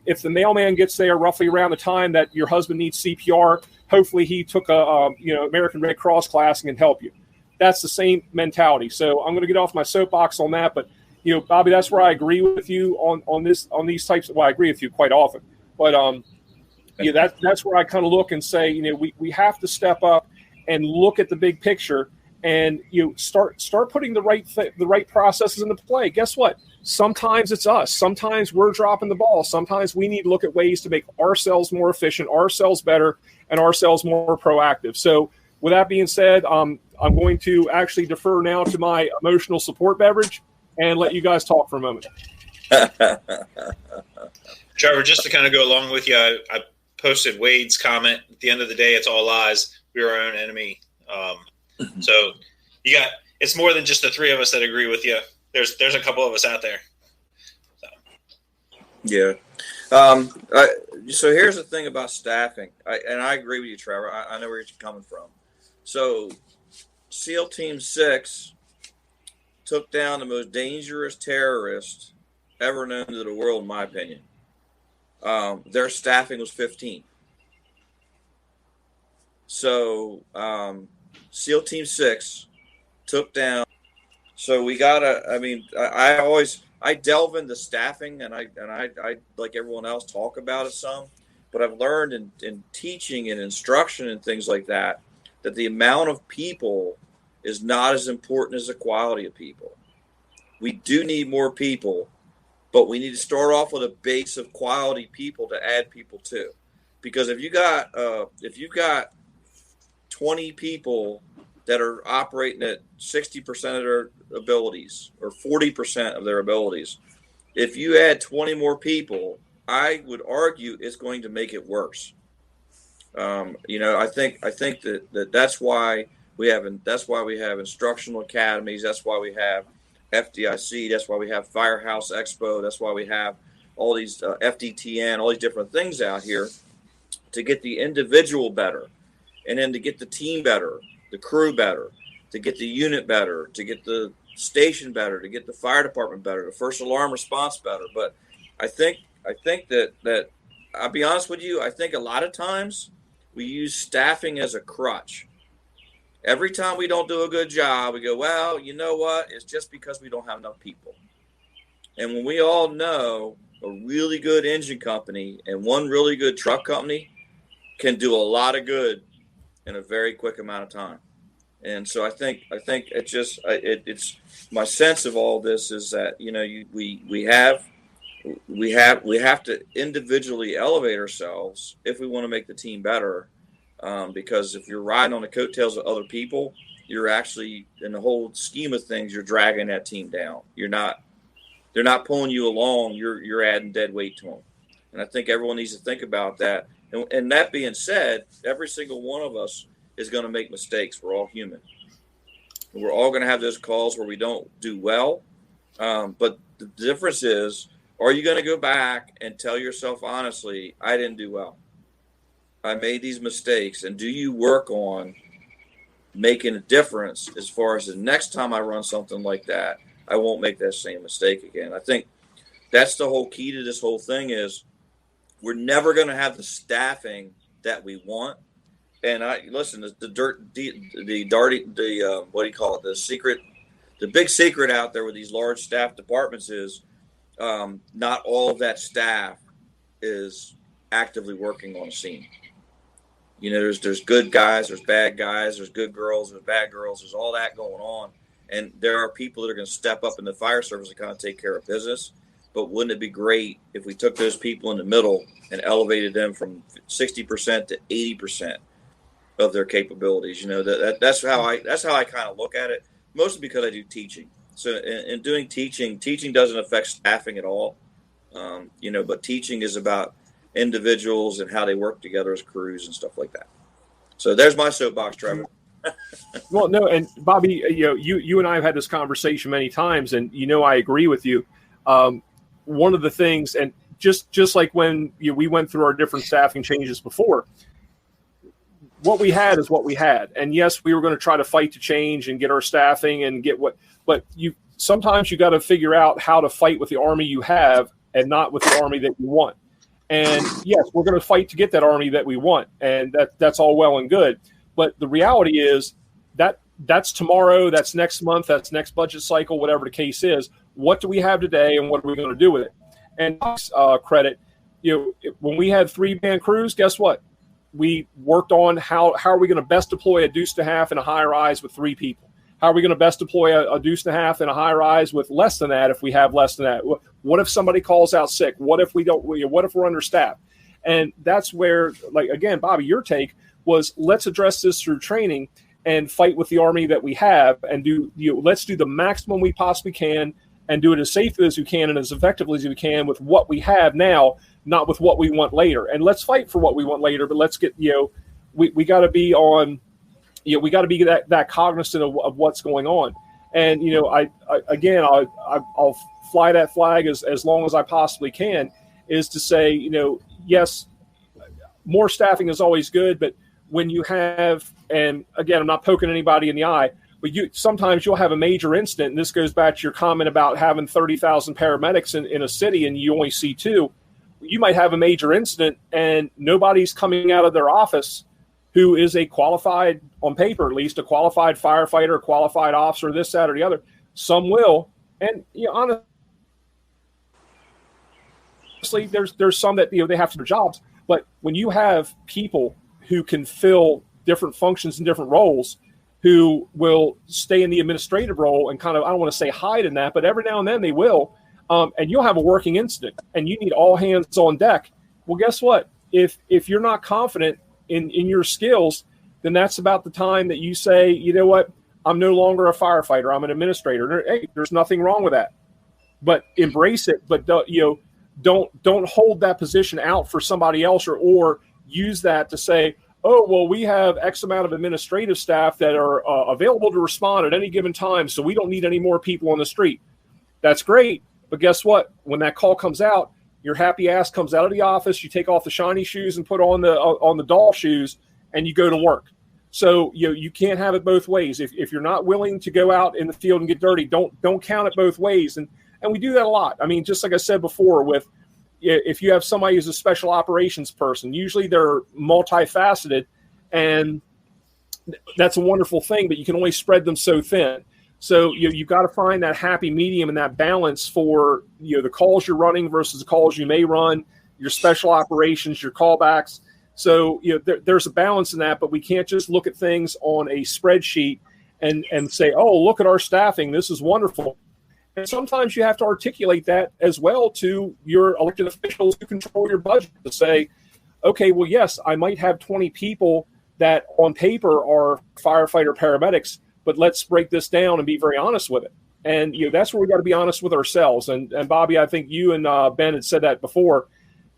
S3: If the mailman gets there roughly around the time that your husband needs CPR, hopefully he took a American Red Cross class and can help you. That's the same mentality. So I'm going to get off my soapbox on that. But Bobby, that's where I agree with you on these types. Well, I agree with you quite often. But that's where I kind of look and say, we have to step up and look at the big picture and start putting the right processes into play. Guess what? Sometimes it's us. Sometimes we're dropping the ball. Sometimes we need to look at ways to make ourselves more efficient, ourselves better, and ourselves more proactive. So with that being said, I'm going to actually defer now to my emotional support beverage and let you guys talk for a moment.
S1: Trevor, just to kind of go along with you, I posted Wade's comment. At the end of the day, it's all lies. We're our own enemy. So it's more than just the three of us that agree with you. There's a couple of us out there. So.
S2: Yeah. So here's the thing about staffing, and I agree with you, Trevor. I know where you're coming from. So SEAL Team 6 took down the most dangerous terrorist ever known to the world, in my opinion. Their staffing was 15. So SEAL Team 6 took down. So we gotta. I mean, I I delve into staffing, and I like everyone else talk about it some, but I've learned in teaching and instruction and things like that the amount of people is not as important as the quality of people. We do need more people, but we need to start off with a base of quality people to add people to. Because if you've got 20 people that are operating at 60% of their abilities or 40% of their abilities, if you add 20 more people, I would argue it's going to make it worse. I think that's why we have instructional academies. That's why we have FDIC. That's why we have Firehouse Expo. That's why we have all these FDTN, all these different things out here to get the individual better, and then to get the team better, the crew better, to get the unit better, to get the station better, to get the fire department better, the first alarm response better. But I think that I'll be honest with you, I think a lot of times we use staffing as a crutch. Every time we don't do a good job, we go, well, you know what? It's just because we don't have enough people. And when we all know a really good engine company and one really good truck company can do a lot of good in a very quick amount of time. And so I think it's my sense of all this is that, we have to individually elevate ourselves if we want to make the team better. Because if you're riding on the coattails of other people, you're actually, in the whole scheme of things, you're dragging that team down. They're not pulling you along. You're adding dead weight to them. And I think everyone needs to think about that. And that being said, every single one of us is going to make mistakes. We're all human. We're all going to have those calls where we don't do well. But the difference is, are you going to go back and tell yourself honestly, I didn't do well? I made these mistakes. And do you work on making a difference as far as the next time I run something like that, I won't make that same mistake again? I think that's the whole key to this whole thing is we're never going to have the staffing that we want. And the big secret out there with these large staff departments is not all of that staff is actively working on a scene. There's good guys, there's bad guys, there's good girls, there's bad girls, there's all that going on. And there are people that are going to step up in the fire service and kind of take care of business. But wouldn't it be great if we took those people in the middle and elevated them from 60% to 80% of their capabilities? That's how I kind of look at it, mostly because I do teaching. So in doing teaching doesn't affect staffing at all. But teaching is about individuals and how they work together as crews and stuff like that. So there's my soapbox, Trevor.
S3: Well, no, and Bobby, you and I have had this conversation many times, and I agree with you. One of the things, and just like when we went through our different staffing changes before, what we had is what we had. And yes, we were going to try to fight to change and get our staffing and but sometimes you got to figure out how to fight with the Army you have and not with the Army that you want. And yes, we're going to fight to get that Army that we want. And that's all well and good. But the reality is that's tomorrow, that's next month, that's next budget cycle, whatever the case is. What do we have today and what are we going to do with it? And credit, when we had 3-man crews, guess what? We worked on how are we going to best deploy a deuce and a half in a high rise with 3 people? How are we going to best deploy a deuce and a half in a high rise with less than that if we have less than that? What if somebody calls out sick? What if we don't? What if we're understaffed? And that's where, again, Bobby, your take was let's address this through training and fight with the Army that we have and let's do the maximum we possibly can and do it as safely as we can and as effectively as we can with what we have now, not with what we want later. And let's fight for what we want later, but let's get, we got to be on, we got to be that cognizant of what's going on. And, I'll fly that flag as long as I possibly can, is to say, yes, more staffing is always good, but when you have, and again, I'm not poking anybody in the eye, but sometimes you'll have a major incident, and this goes back to your comment about having 30,000 paramedics in a city and you only see 2. You might have a major incident and nobody's coming out of their office who is a qualified, on paper at least, a qualified firefighter, a qualified officer, this, that, or the other. Some will. And honestly, honestly, there's some that they have to do jobs, but when you have people who can fill different functions and different roles, who will stay in the administrative role and kind of, I don't want to say hide in that, but every now and then they will, and you'll have a working incident and you need all hands on deck. Well, guess what? If you're not confident in your skills, then that's about the time that you say, you know what, I'm no longer a firefighter, I'm an administrator. Hey, there's nothing wrong with that, but embrace it. But don't hold that position out for somebody else, or use that to say, oh, well, we have X amount of administrative staff that are available to respond at any given time, so we don't need any more people on the street. That's great, but guess what? When that call comes out, your happy ass comes out of the office, you take off the shiny shoes and put on the doll shoes, and you go to work. So you can't have it both ways. If you're not willing to go out in the field and get dirty, don't count it both ways. And we do that a lot. I mean, just like I said before, if you have somebody who's a special operations person, usually they're multifaceted, and that's a wonderful thing, but you can only spread them so thin. So you've got to find that happy medium and that balance for the calls you're running versus the calls you may run, your special operations, your callbacks. So there's a balance in that, but we can't just look at things on a spreadsheet and say, oh, look at our staffing, this is wonderful. And sometimes you have to articulate that as well to your elected officials who control your budget, to say, okay, well, yes, I might have 20 people that on paper are firefighter paramedics, but let's break this down and be very honest with it. And that's where we got to be honest with ourselves. And Bobby, I think you and Ben had said that before.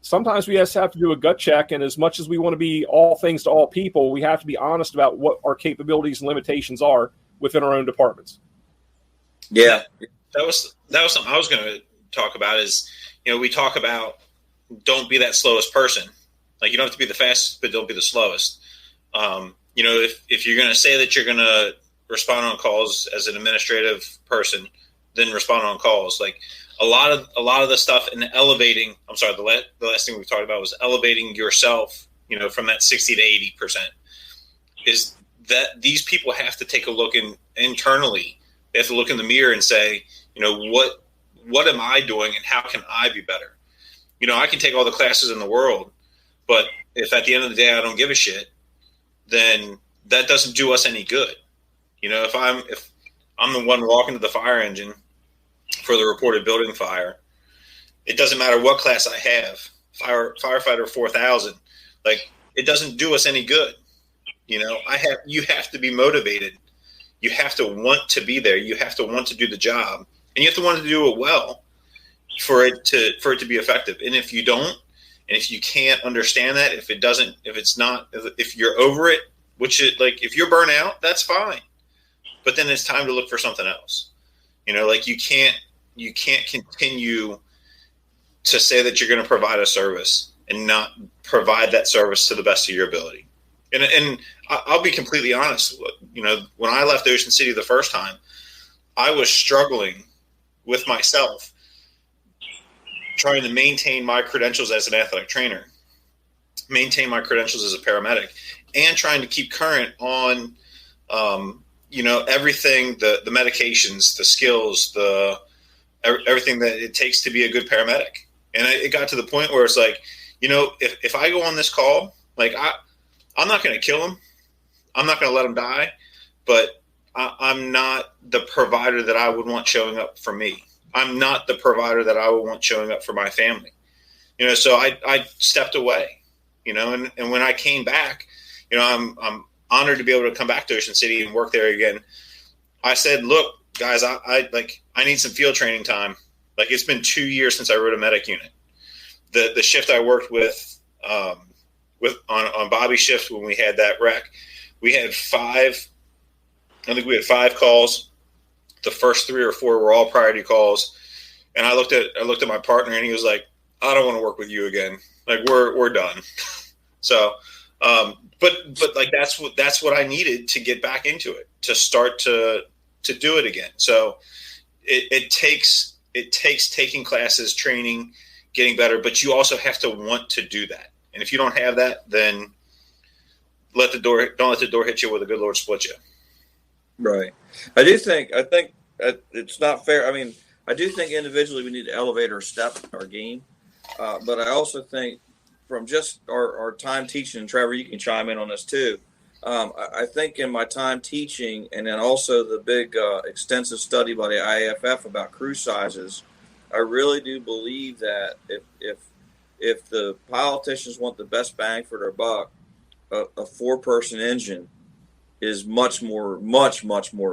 S3: Sometimes we just have to do a gut check, and as much as we want to be all things to all people, we have to be honest about what our capabilities and limitations are within our own departments.
S2: Yeah.
S1: That was something I was going to talk about. Is we talk about don't be that slowest person. Like, you don't have to be the fastest, but don't be the slowest. If you're going to say that you're going to respond on calls as an administrative person, then respond on calls. Like a lot of the stuff in elevating. I'm sorry, the last thing we talked about was elevating yourself. From that 60 to 80%. Is that these people have to take a look internally. They have to look in the mirror and say, what am I doing and how can I be better? I can take all the classes in the world, but if at the end of the day I don't give a shit, then that doesn't do us any good. If I'm the one walking to the fire engine for the reported building fire, it doesn't matter what class I have, firefighter 4000, like it doesn't do us any good. You have to be motivated. You have to want to be there. You have to want to do the job, and you have to want to do it well for it to be effective. And if you don't, and if you can't understand that, if you're over it, if you're burnt out, that's fine. But then it's time to look for something else. You can't continue to say that you're going to provide a service and not provide that service to the best of your ability. And I'll be completely honest. When I left Ocean City the first time, I was struggling with myself, trying to maintain my credentials as an athletic trainer, maintain my credentials as a paramedic, and trying to keep current on, everything, the medications, the skills, everything that it takes to be a good paramedic. And it got to the point where it's like, if I go on this call, like I'm not going to kill him. I'm not going to let him die, but I'm not the provider that I would want showing up for me. I'm not the provider that I would want showing up for my family. So I stepped away, and when I came back, I'm honored to be able to come back to Ocean City and work there again. I said, look, guys, I need some field training time. Like, it's been 2 years since I rode a medic unit. The shift I worked with on Bobby's shift when we had that wreck, we had 5 calls. The first 3 or 4 were all priority calls. And I looked at my partner, and he was like, I don't want to work with you again. Like, we're done. So, but like, that's what I needed to get back into it, to start to do it again. So it takes taking classes, training, getting better, but you also have to want to do that. And if you don't have that, then don't let the door hit you where the good Lord split you.
S2: Right. I think it's not fair. I mean, I do think individually we need to elevate our step, our game. But I also think from just our time teaching, and Trevor, you can chime in on this too. I think in my time teaching, and then also the big extensive study by the IAFF about crew sizes, I really do believe that if the politicians want the best bang for their buck, a four-person engine is much more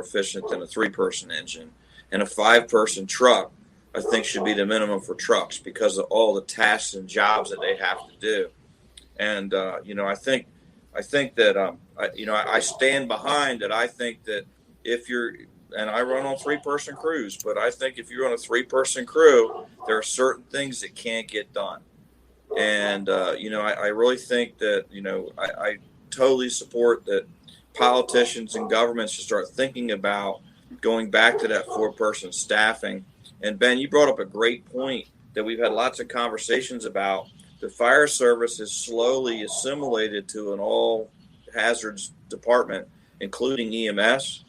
S2: efficient than a three-person engine, and a five-person truck, I think, should be the minimum for trucks because of all the tasks and jobs that they have to do. And I think that I stand behind that. I think that if you're, and I run on three-person crews, but I think if you're on a three-person crew, there are certain things that can't get done. And I really think that I totally support that politicians and governments should start thinking about going back to that four-person staffing. And Ben, you brought up a great point that we've had lots of conversations about. The fire service is slowly assimilated to an all hazards department, including EMS.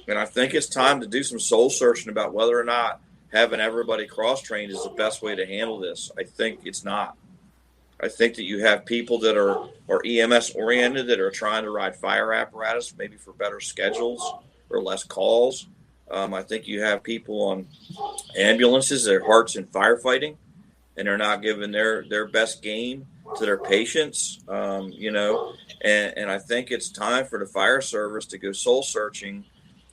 S2: And I think it's time to do some soul searching about whether or not having everybody cross-trained is the best way to handle this. I think it's not. I think that you have people that are EMS oriented that are trying to ride fire apparatus, maybe for better schedules or less calls. I think you have people on ambulances, their hearts in firefighting, and they're not giving their best game to their patients, and I think it's time for the fire service to go soul searching,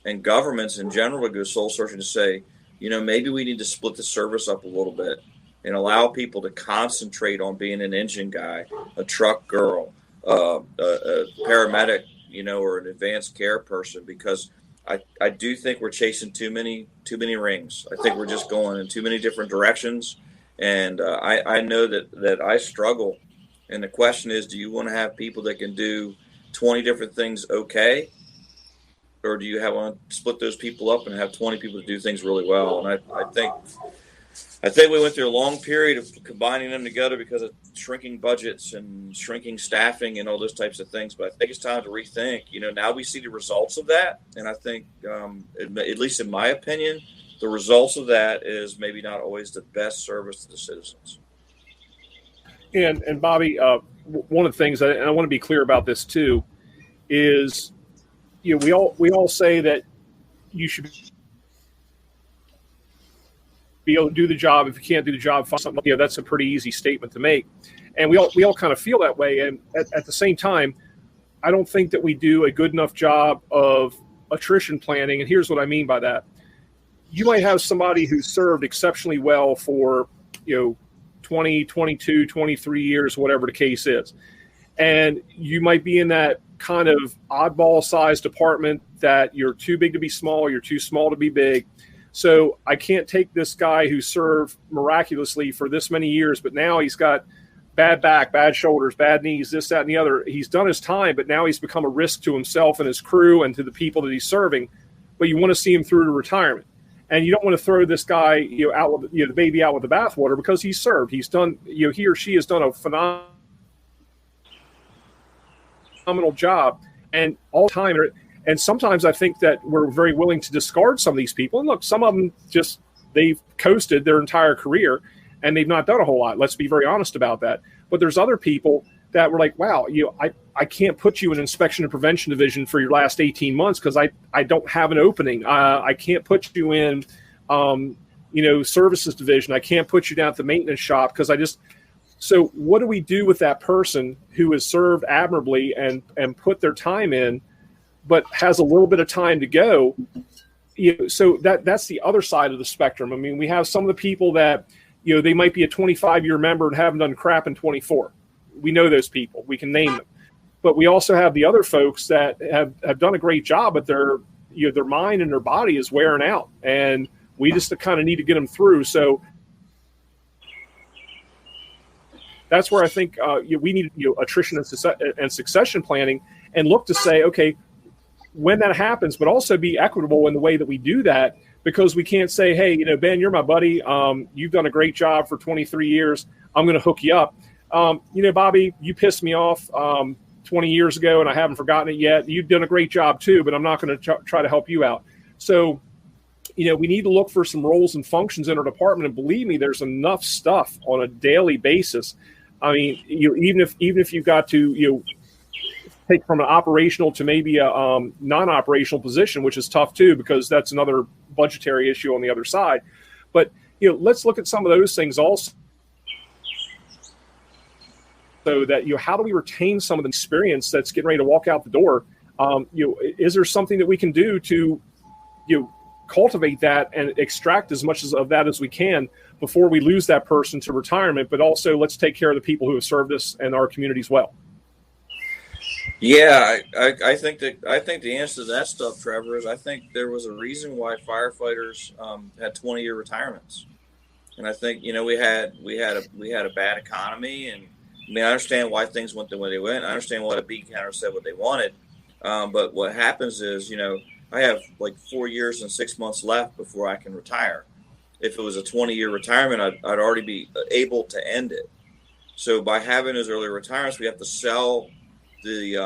S2: and governments in general to go soul searching to say, maybe we need to split the service up a little bit and allow people to concentrate on being an engine guy, a truck girl, a paramedic, or an advanced care person, because I do think we're chasing too many rings. I think we're just going in too many different directions. And I know that I struggle. And the question is, do you want to have people that can do 20 different things okay? Or do you want to split those people up and have 20 people to do things really well? And I think we went through a long period of combining them together because of shrinking budgets and shrinking staffing and all those types of things. But I think it's time to rethink. Now we see the results of that. And I think, at least in my opinion, the results of that is maybe not always the best service to the citizens.
S3: And Bobby, one of the things, and I want to be clear about this too, is we all say that you should be able to do the job. If you can't do the job, find something. That's a pretty easy statement to make, and we all kind of feel that way. And at the same time, I don't think that we do a good enough job of attrition planning. And here's what I mean by that. You might have somebody who served exceptionally well for 20, 22, 23 years, whatever the case is. And you might be in that kind of oddball sized department that you're too big to be small, you're too small to be big. So I can't take this guy who served miraculously for this many years, but now he's got bad back, bad shoulders, bad knees, this, that, and the other. He's done his time, but now he's become a risk to himself and his crew and to the people that he's serving. But you want to see him through to retirement. And you don't want to throw this guy, out with the baby out with the bathwater, because he's served. He's done, he or she has done a phenomenal job, and all the time. And sometimes I think that we're very willing to discard some of these people. And look, some of them they've coasted their entire career, and they've not done a whole lot. Let's be very honest about that. But there's other people that were like, wow, I can't put you in inspection and prevention division for your last 18 months because I don't have an opening. I can't put you in, services division. I can't put you down at the maintenance shop because so what do we do with that person who has served admirably and put their time in, but has a little bit of time to go? So that's the other side of the spectrum. I mean, we have some of the people that, they might be a 25-year member and haven't done crap in 24. We know those people. We can name them. But we also have the other folks that have done a great job, but their mind and their body is wearing out, and we just kind of need to get them through. So that's where I think we need attrition and succession planning, and look to say, okay, when that happens, but also be equitable in the way that we do that, because we can't say, hey, Ben, you're my buddy. You've done a great job for 23 years. I'm going to hook you up. Bobby, you pissed me off 20 years ago, and I haven't forgotten it yet. You've done a great job too, but I'm not going to try to help you out. So we need to look for some roles and functions in our department. And believe me, there's enough stuff on a daily basis. I mean, even if you've got to, take from an operational to maybe a non-operational position, which is tough too, because that's another budgetary issue on the other side. But, let's look at some of those things also. So that, how do we retain some of the experience that's getting ready to walk out the door? Is there something that we can do to, cultivate that and extract as much of that as we can before we lose that person to retirement? But also, let's take care of the people who have served us and our communities well.
S2: Yeah, I think the answer to that stuff, Trevor, is I think there was a reason why firefighters had 20-year retirements, and I think we had a bad economy, and I mean I understand why things went the way they went. I understand why the beat counter said what they wanted, but what happens is I have like 4 years and 6 months left before I can retire. If it was a 20-year retirement, I'd already be able to end it. So by having those early retirements, we have to sell the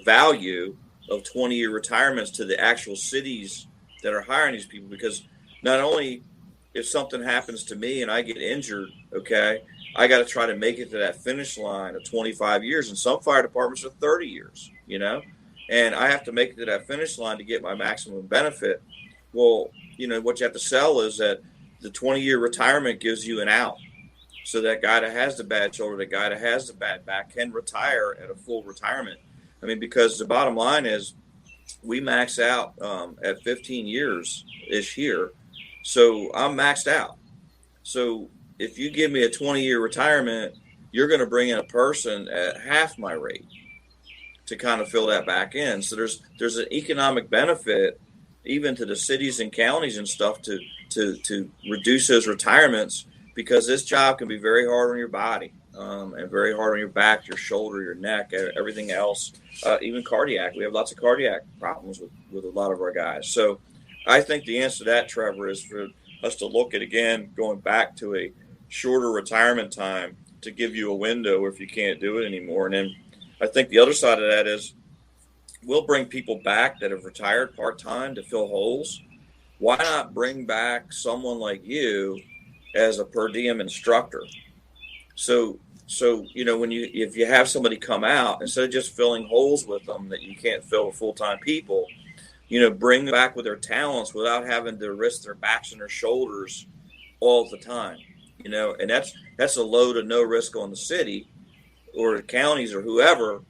S2: value of 20-year retirements to the actual cities that are hiring these people, because not only if something happens to me and I get injured, okay, I got to try to make it to that finish line of 25 years, and some fire departments are 30 years, and I have to make it to that finish line to get my maximum benefit. Well, what you have to sell is that the 20-year retirement gives you an out. So that guy that has the bad shoulder, the guy that has the bad back can retire at a full retirement. I mean, because the bottom line is we max out at 15 years this year. So I'm maxed out. So if you give me a 20-year retirement, you're going to bring in a person at half my rate to kind of fill that back in. So there's an economic benefit even to the cities and counties and stuff to reduce those retirements, because this job can be very hard on your body and very hard on your back, your shoulder, your neck, everything else, even cardiac. We have lots of cardiac problems with a lot of our guys. So I think the answer to that, Trevor, is for us to look at, again, going back to a shorter retirement time to give you a window if you can't do it anymore. And then I think the other side of that is we'll bring people back that have retired part-time to fill holes. Why not bring back someone like you as a per diem instructor? So if you have somebody come out, instead of just filling holes with them that you can't fill with full-time people, bring them back with their talents without having to risk their backs and their shoulders all the time. And that's a low to no risk on the city or the counties or whoever,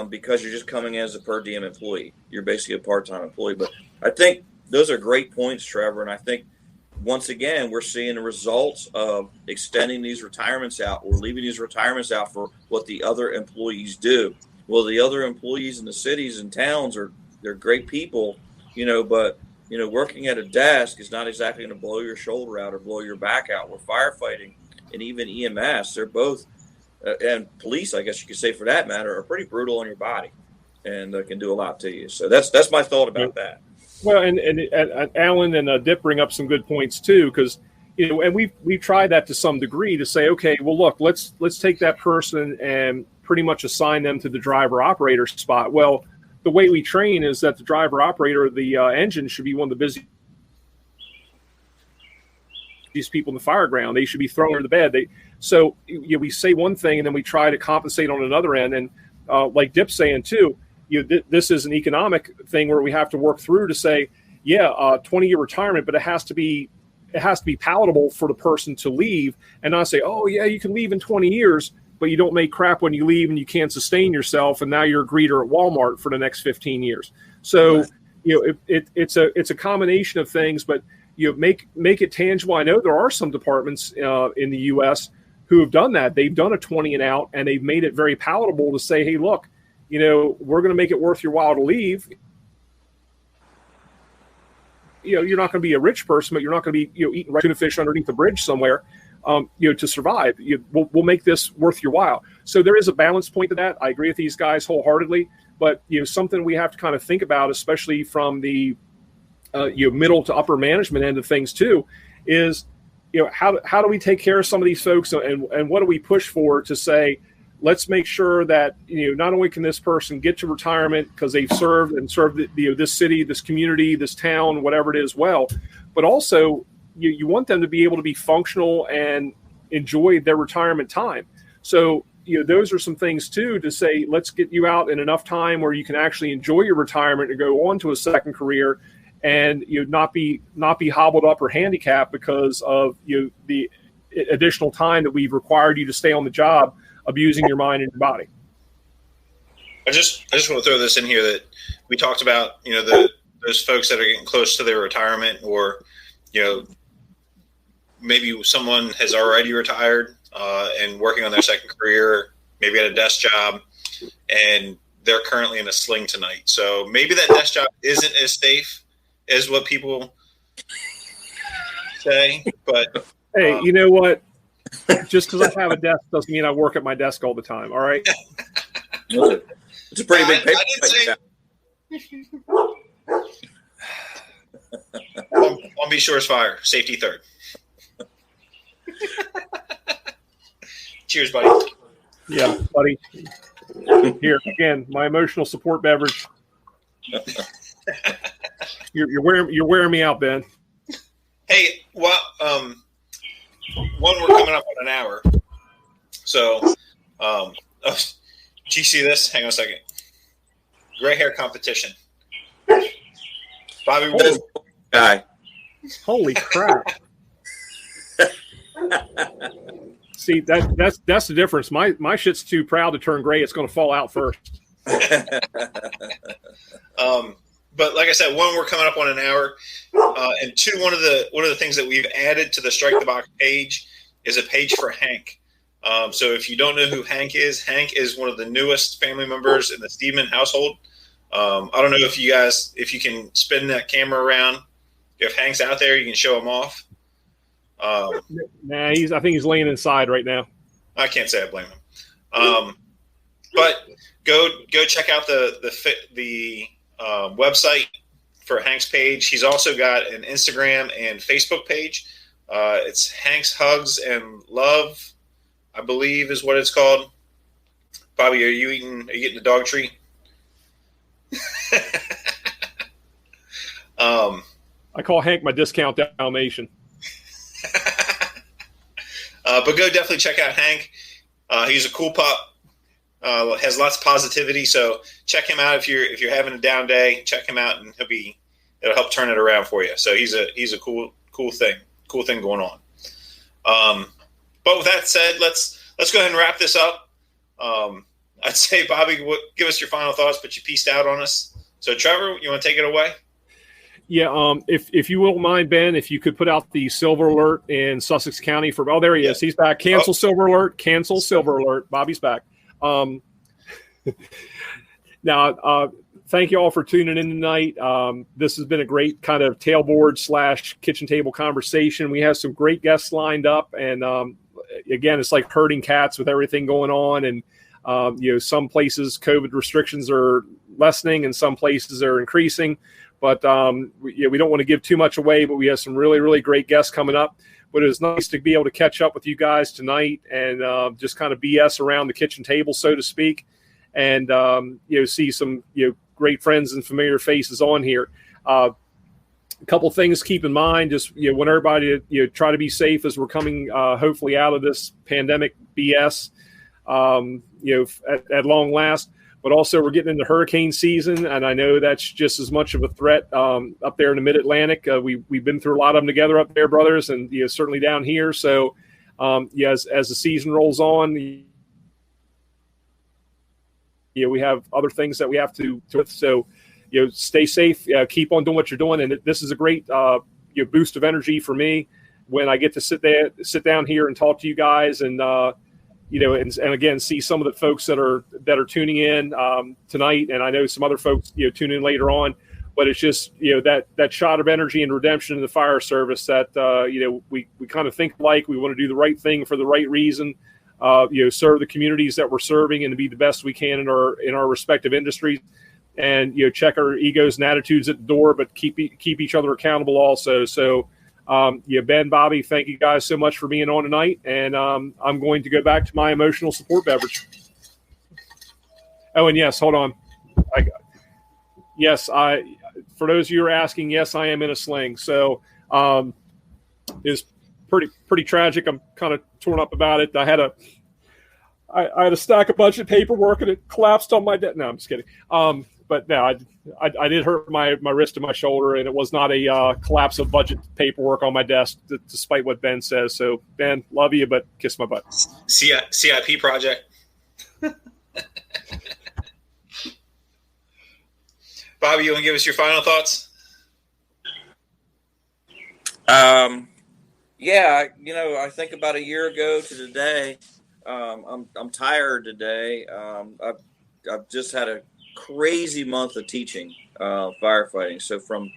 S2: because you're just coming as a per diem employee. You're basically a part-time employee. But I think those are great points, Trevor, and I think once again, we're seeing the results of extending these retirements out. We're leaving these retirements out for what the other employees do. Well, the other employees in the cities and towns they're great people, but working at a desk is not exactly going to blow your shoulder out or blow your back out. We're firefighting and even EMS. They're both, and police, I guess you could say for that matter, are pretty brutal on your body and can do a lot to you. So that's my thought about that.
S3: Well, and Alan and Dip bring up some good points too, because and we've tried that to some degree to say, okay, well, look, let's take that person and pretty much assign them to the driver operator spot. Well, the way we train is that the driver operator of the engine should be one of the busiest people in the fire ground. They should be thrown into bed. So we say one thing and then we try to compensate on another end, and like Dip's saying too. This is an economic thing where we have to work through to say, 20-year retirement, but it has to be palatable for the person to leave, and not say, oh yeah, you can leave in 20 years, but you don't make crap when you leave and you can't sustain yourself, and now you're a greeter at Walmart for the next 15 years. So, it's a combination of things, but make it tangible. I know there are some departments in the U.S. who have done that. They've done a 20 and out, and they've made it very palatable to say, hey, look, we're going to make it worth your while to leave. You're not going to be a rich person, but you're not going to be, eating tuna fish underneath the bridge somewhere, to survive. We'll make this worth your while. So there is a balance point to that. I agree with these guys wholeheartedly, but something we have to kind of think about, especially from the middle to upper management end of things too, is how do we take care of some of these folks, and what do we push for to say, let's make sure that, not only can this person get to retirement because they've served this city, this community, this town, whatever it is, well, but also you want them to be able to be functional and enjoy their retirement time. So, those are some things too, to say, let's get you out in enough time where you can actually enjoy your retirement and go on to a second career, and not be hobbled up or handicapped because of the additional time that we've required you to stay on the job, abusing your mind and your body.
S1: I just want to throw this in here that we talked about, those folks that are getting close to their retirement, or, maybe someone has already retired and working on their second career, maybe at a desk job, and they're currently in a sling tonight. So maybe that desk job isn't as safe as what people say, but
S3: hey, you know what? Just because I have a desk doesn't mean I work at my desk all the time. All right.
S2: It's a pretty big paper.
S1: I'll be sure as fire. Safety third. Cheers, buddy.
S3: Yeah, buddy. Here again, my emotional support beverage. You're wearing me out, Ben.
S1: Hey, well, one, we're coming up on an hour. So, do you see this? Hang on a second. Gray hair competition. Bobby Wood.
S2: Guy.
S3: Holy crap. See, that's the difference. My shit's too proud to turn gray. It's going to fall out first.
S1: But like I said, one, we're coming up on an hour, and two, one of the things that we've added to the Strike the Box page is a page for Hank. So if you don't know who Hank is one of the newest family members in the Steedman household. I don't know if you can spin that camera around. If Hank's out there, you can show him off.
S3: Nah, I think he's laying inside right now.
S1: I can't say I blame him. But go check out the website for Hank's page. He's also got an Instagram and Facebook page. It's Hank's Hugs and Love, I believe is what it's called. Bobby, are you getting the dog treat?
S3: I call Hank my discount Dalmatian.
S1: But go definitely check out Hank. He's a cool pup. Has lots of positivity. So check him out if you're having a down day. Check him out, and it'll help turn it around for you. So he's a cool thing going on. But with that said, let's go ahead and wrap this up. I'd say, Bobby, give us your final thoughts, but you pieced out on us. So Trevor, you want to take it away?
S3: Yeah, if you won't mind, Ben, if you could put out the silver alert in Sussex County there he is. He's back. Cancel silver alert. Cancel silver alert. Bobby's back. Now, thank you all for tuning in tonight. This has been a great kind of tailboard / kitchen table conversation. We have some great guests lined up, and again, it's like herding cats with everything going on. And some places COVID restrictions are lessening, and some places are increasing. But we don't want to give too much away, but we have some really, really great guests coming up. But it was nice to be able to catch up with you guys tonight and just kind of BS around the kitchen table, so to speak, and see some great friends and familiar faces on here. A couple things to keep in mind: just want everybody to try to be safe as we're coming hopefully out of this pandemic BS. At long last. But also, we're getting into hurricane season, and I know that's just as much of a threat up there in the Mid-Atlantic. We've been through a lot of them together up there, brothers, and certainly down here. So, as the season rolls on, we have other things that we have to. So, stay safe, keep on doing what you're doing, and this is a great boost of energy for me when I get to sit down here and talk to you guys and. And again, see some of the folks that are tuning in tonight, and I know some other folks tune in later on. But it's just that shot of energy and redemption in the fire service that we kind of think like we want to do the right thing for the right reason, serve the communities that we're serving and to be the best we can in our respective industries, and check our egos and attitudes at the door, but keep each other accountable also. So. Ben, Bobby, thank you guys so much for being on tonight. And I'm going to go back to my emotional support beverage. Oh, and yes, hold on. For those of you who are asking, yes, I am in a sling. So it's pretty tragic. I'm kind of torn up about it. I had a stack of budget paperwork and it collapsed on my desk. No, I'm just kidding. But no, I did hurt my wrist and my shoulder, and it was not a collapse of budget paperwork on my desk, despite what Ben says. So, Ben, love you, but kiss my butt.
S1: CIP project. Bobby, you want to give us your final thoughts?
S2: Yeah, I think about a year ago to today. I'm tired today. I've just had a crazy month of teaching firefighting. So from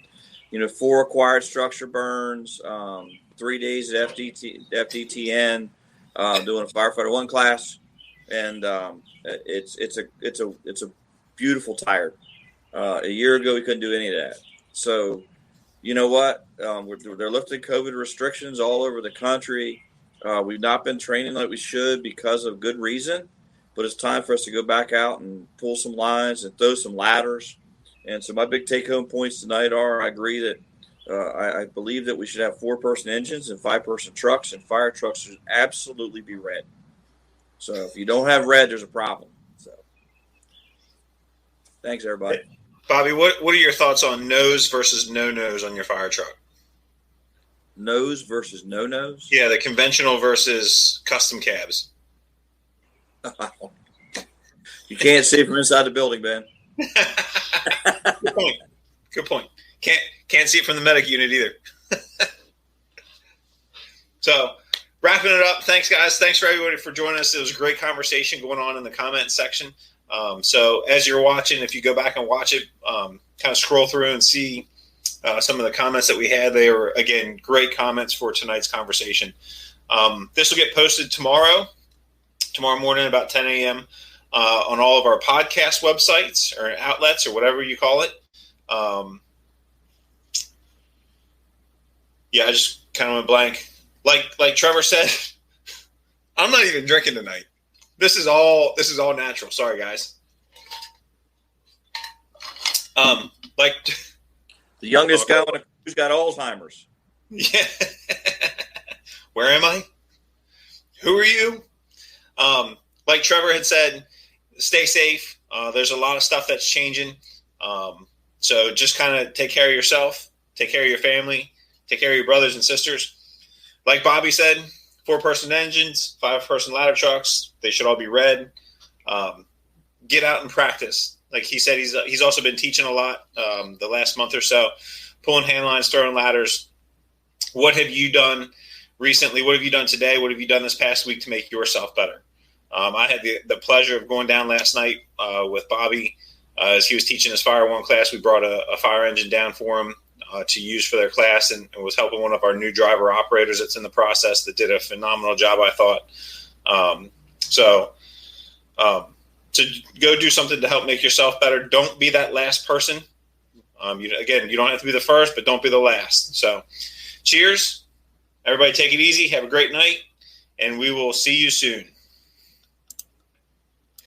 S2: 4 acquired structure burns, 3 days at FDTN, doing a firefighter 1 class, and it's a beautiful tired. A year ago we couldn't do any of that. So you know what? They're lifting COVID restrictions all over the country. We've not been training like we should because of good reason, but it's time for us to go back out and pull some lines and throw some ladders. And so my big take-home points tonight are: I agree that I believe that we should have 4-person engines and 5-person trucks, and fire trucks should absolutely be red. So if you don't have red, there's a problem. So thanks, everybody.
S1: Bobby, what are your thoughts on nose versus no-nose on your fire truck?
S2: Nose versus no-nose?
S1: Yeah, the conventional versus custom cabs.
S2: You can't see from inside the building, Ben.
S1: Good point. Can't see it from the medic unit either. So, wrapping it up. Thanks, guys. Thanks for everybody for joining us. It was a great conversation going on in the comment section. So as you're watching, if you go back and watch it, kind of scroll through and see some of the comments that we had. They were, again, great comments for tonight's conversation. This will get posted tomorrow morning about 10 a.m. On all of our podcast websites or outlets or whatever you call it. I just kind of went blank. Like Trevor said, I'm not even drinking tonight. This is all natural. Sorry, guys. Like
S2: the youngest guy who's got Alzheimer's.
S1: Yeah. Where am I? Who are you? Like Trevor had said, stay safe. There's a lot of stuff that's changing. So just kind of take care of yourself, take care of your family, take care of your brothers and sisters. Like Bobby said, 4-person engines, 5-person ladder trucks. They should all be red. Get out and practice. Like he said, he's also been teaching a lot the last month or so, pulling hand lines, throwing ladders. What have you done recently? What have you done today? What have you done this past week to make yourself better? I had the pleasure of going down last night with Bobby as he was teaching his Fire 1 class. We brought a fire engine down for him to use for their class, and was helping one of our new driver operators that's in the process that did a phenomenal job, I thought. To go do something to help make yourself better. Don't be that last person. You don't have to be the first, but don't be the last. So cheers. Everybody take it easy. Have a great night, and we will see you soon.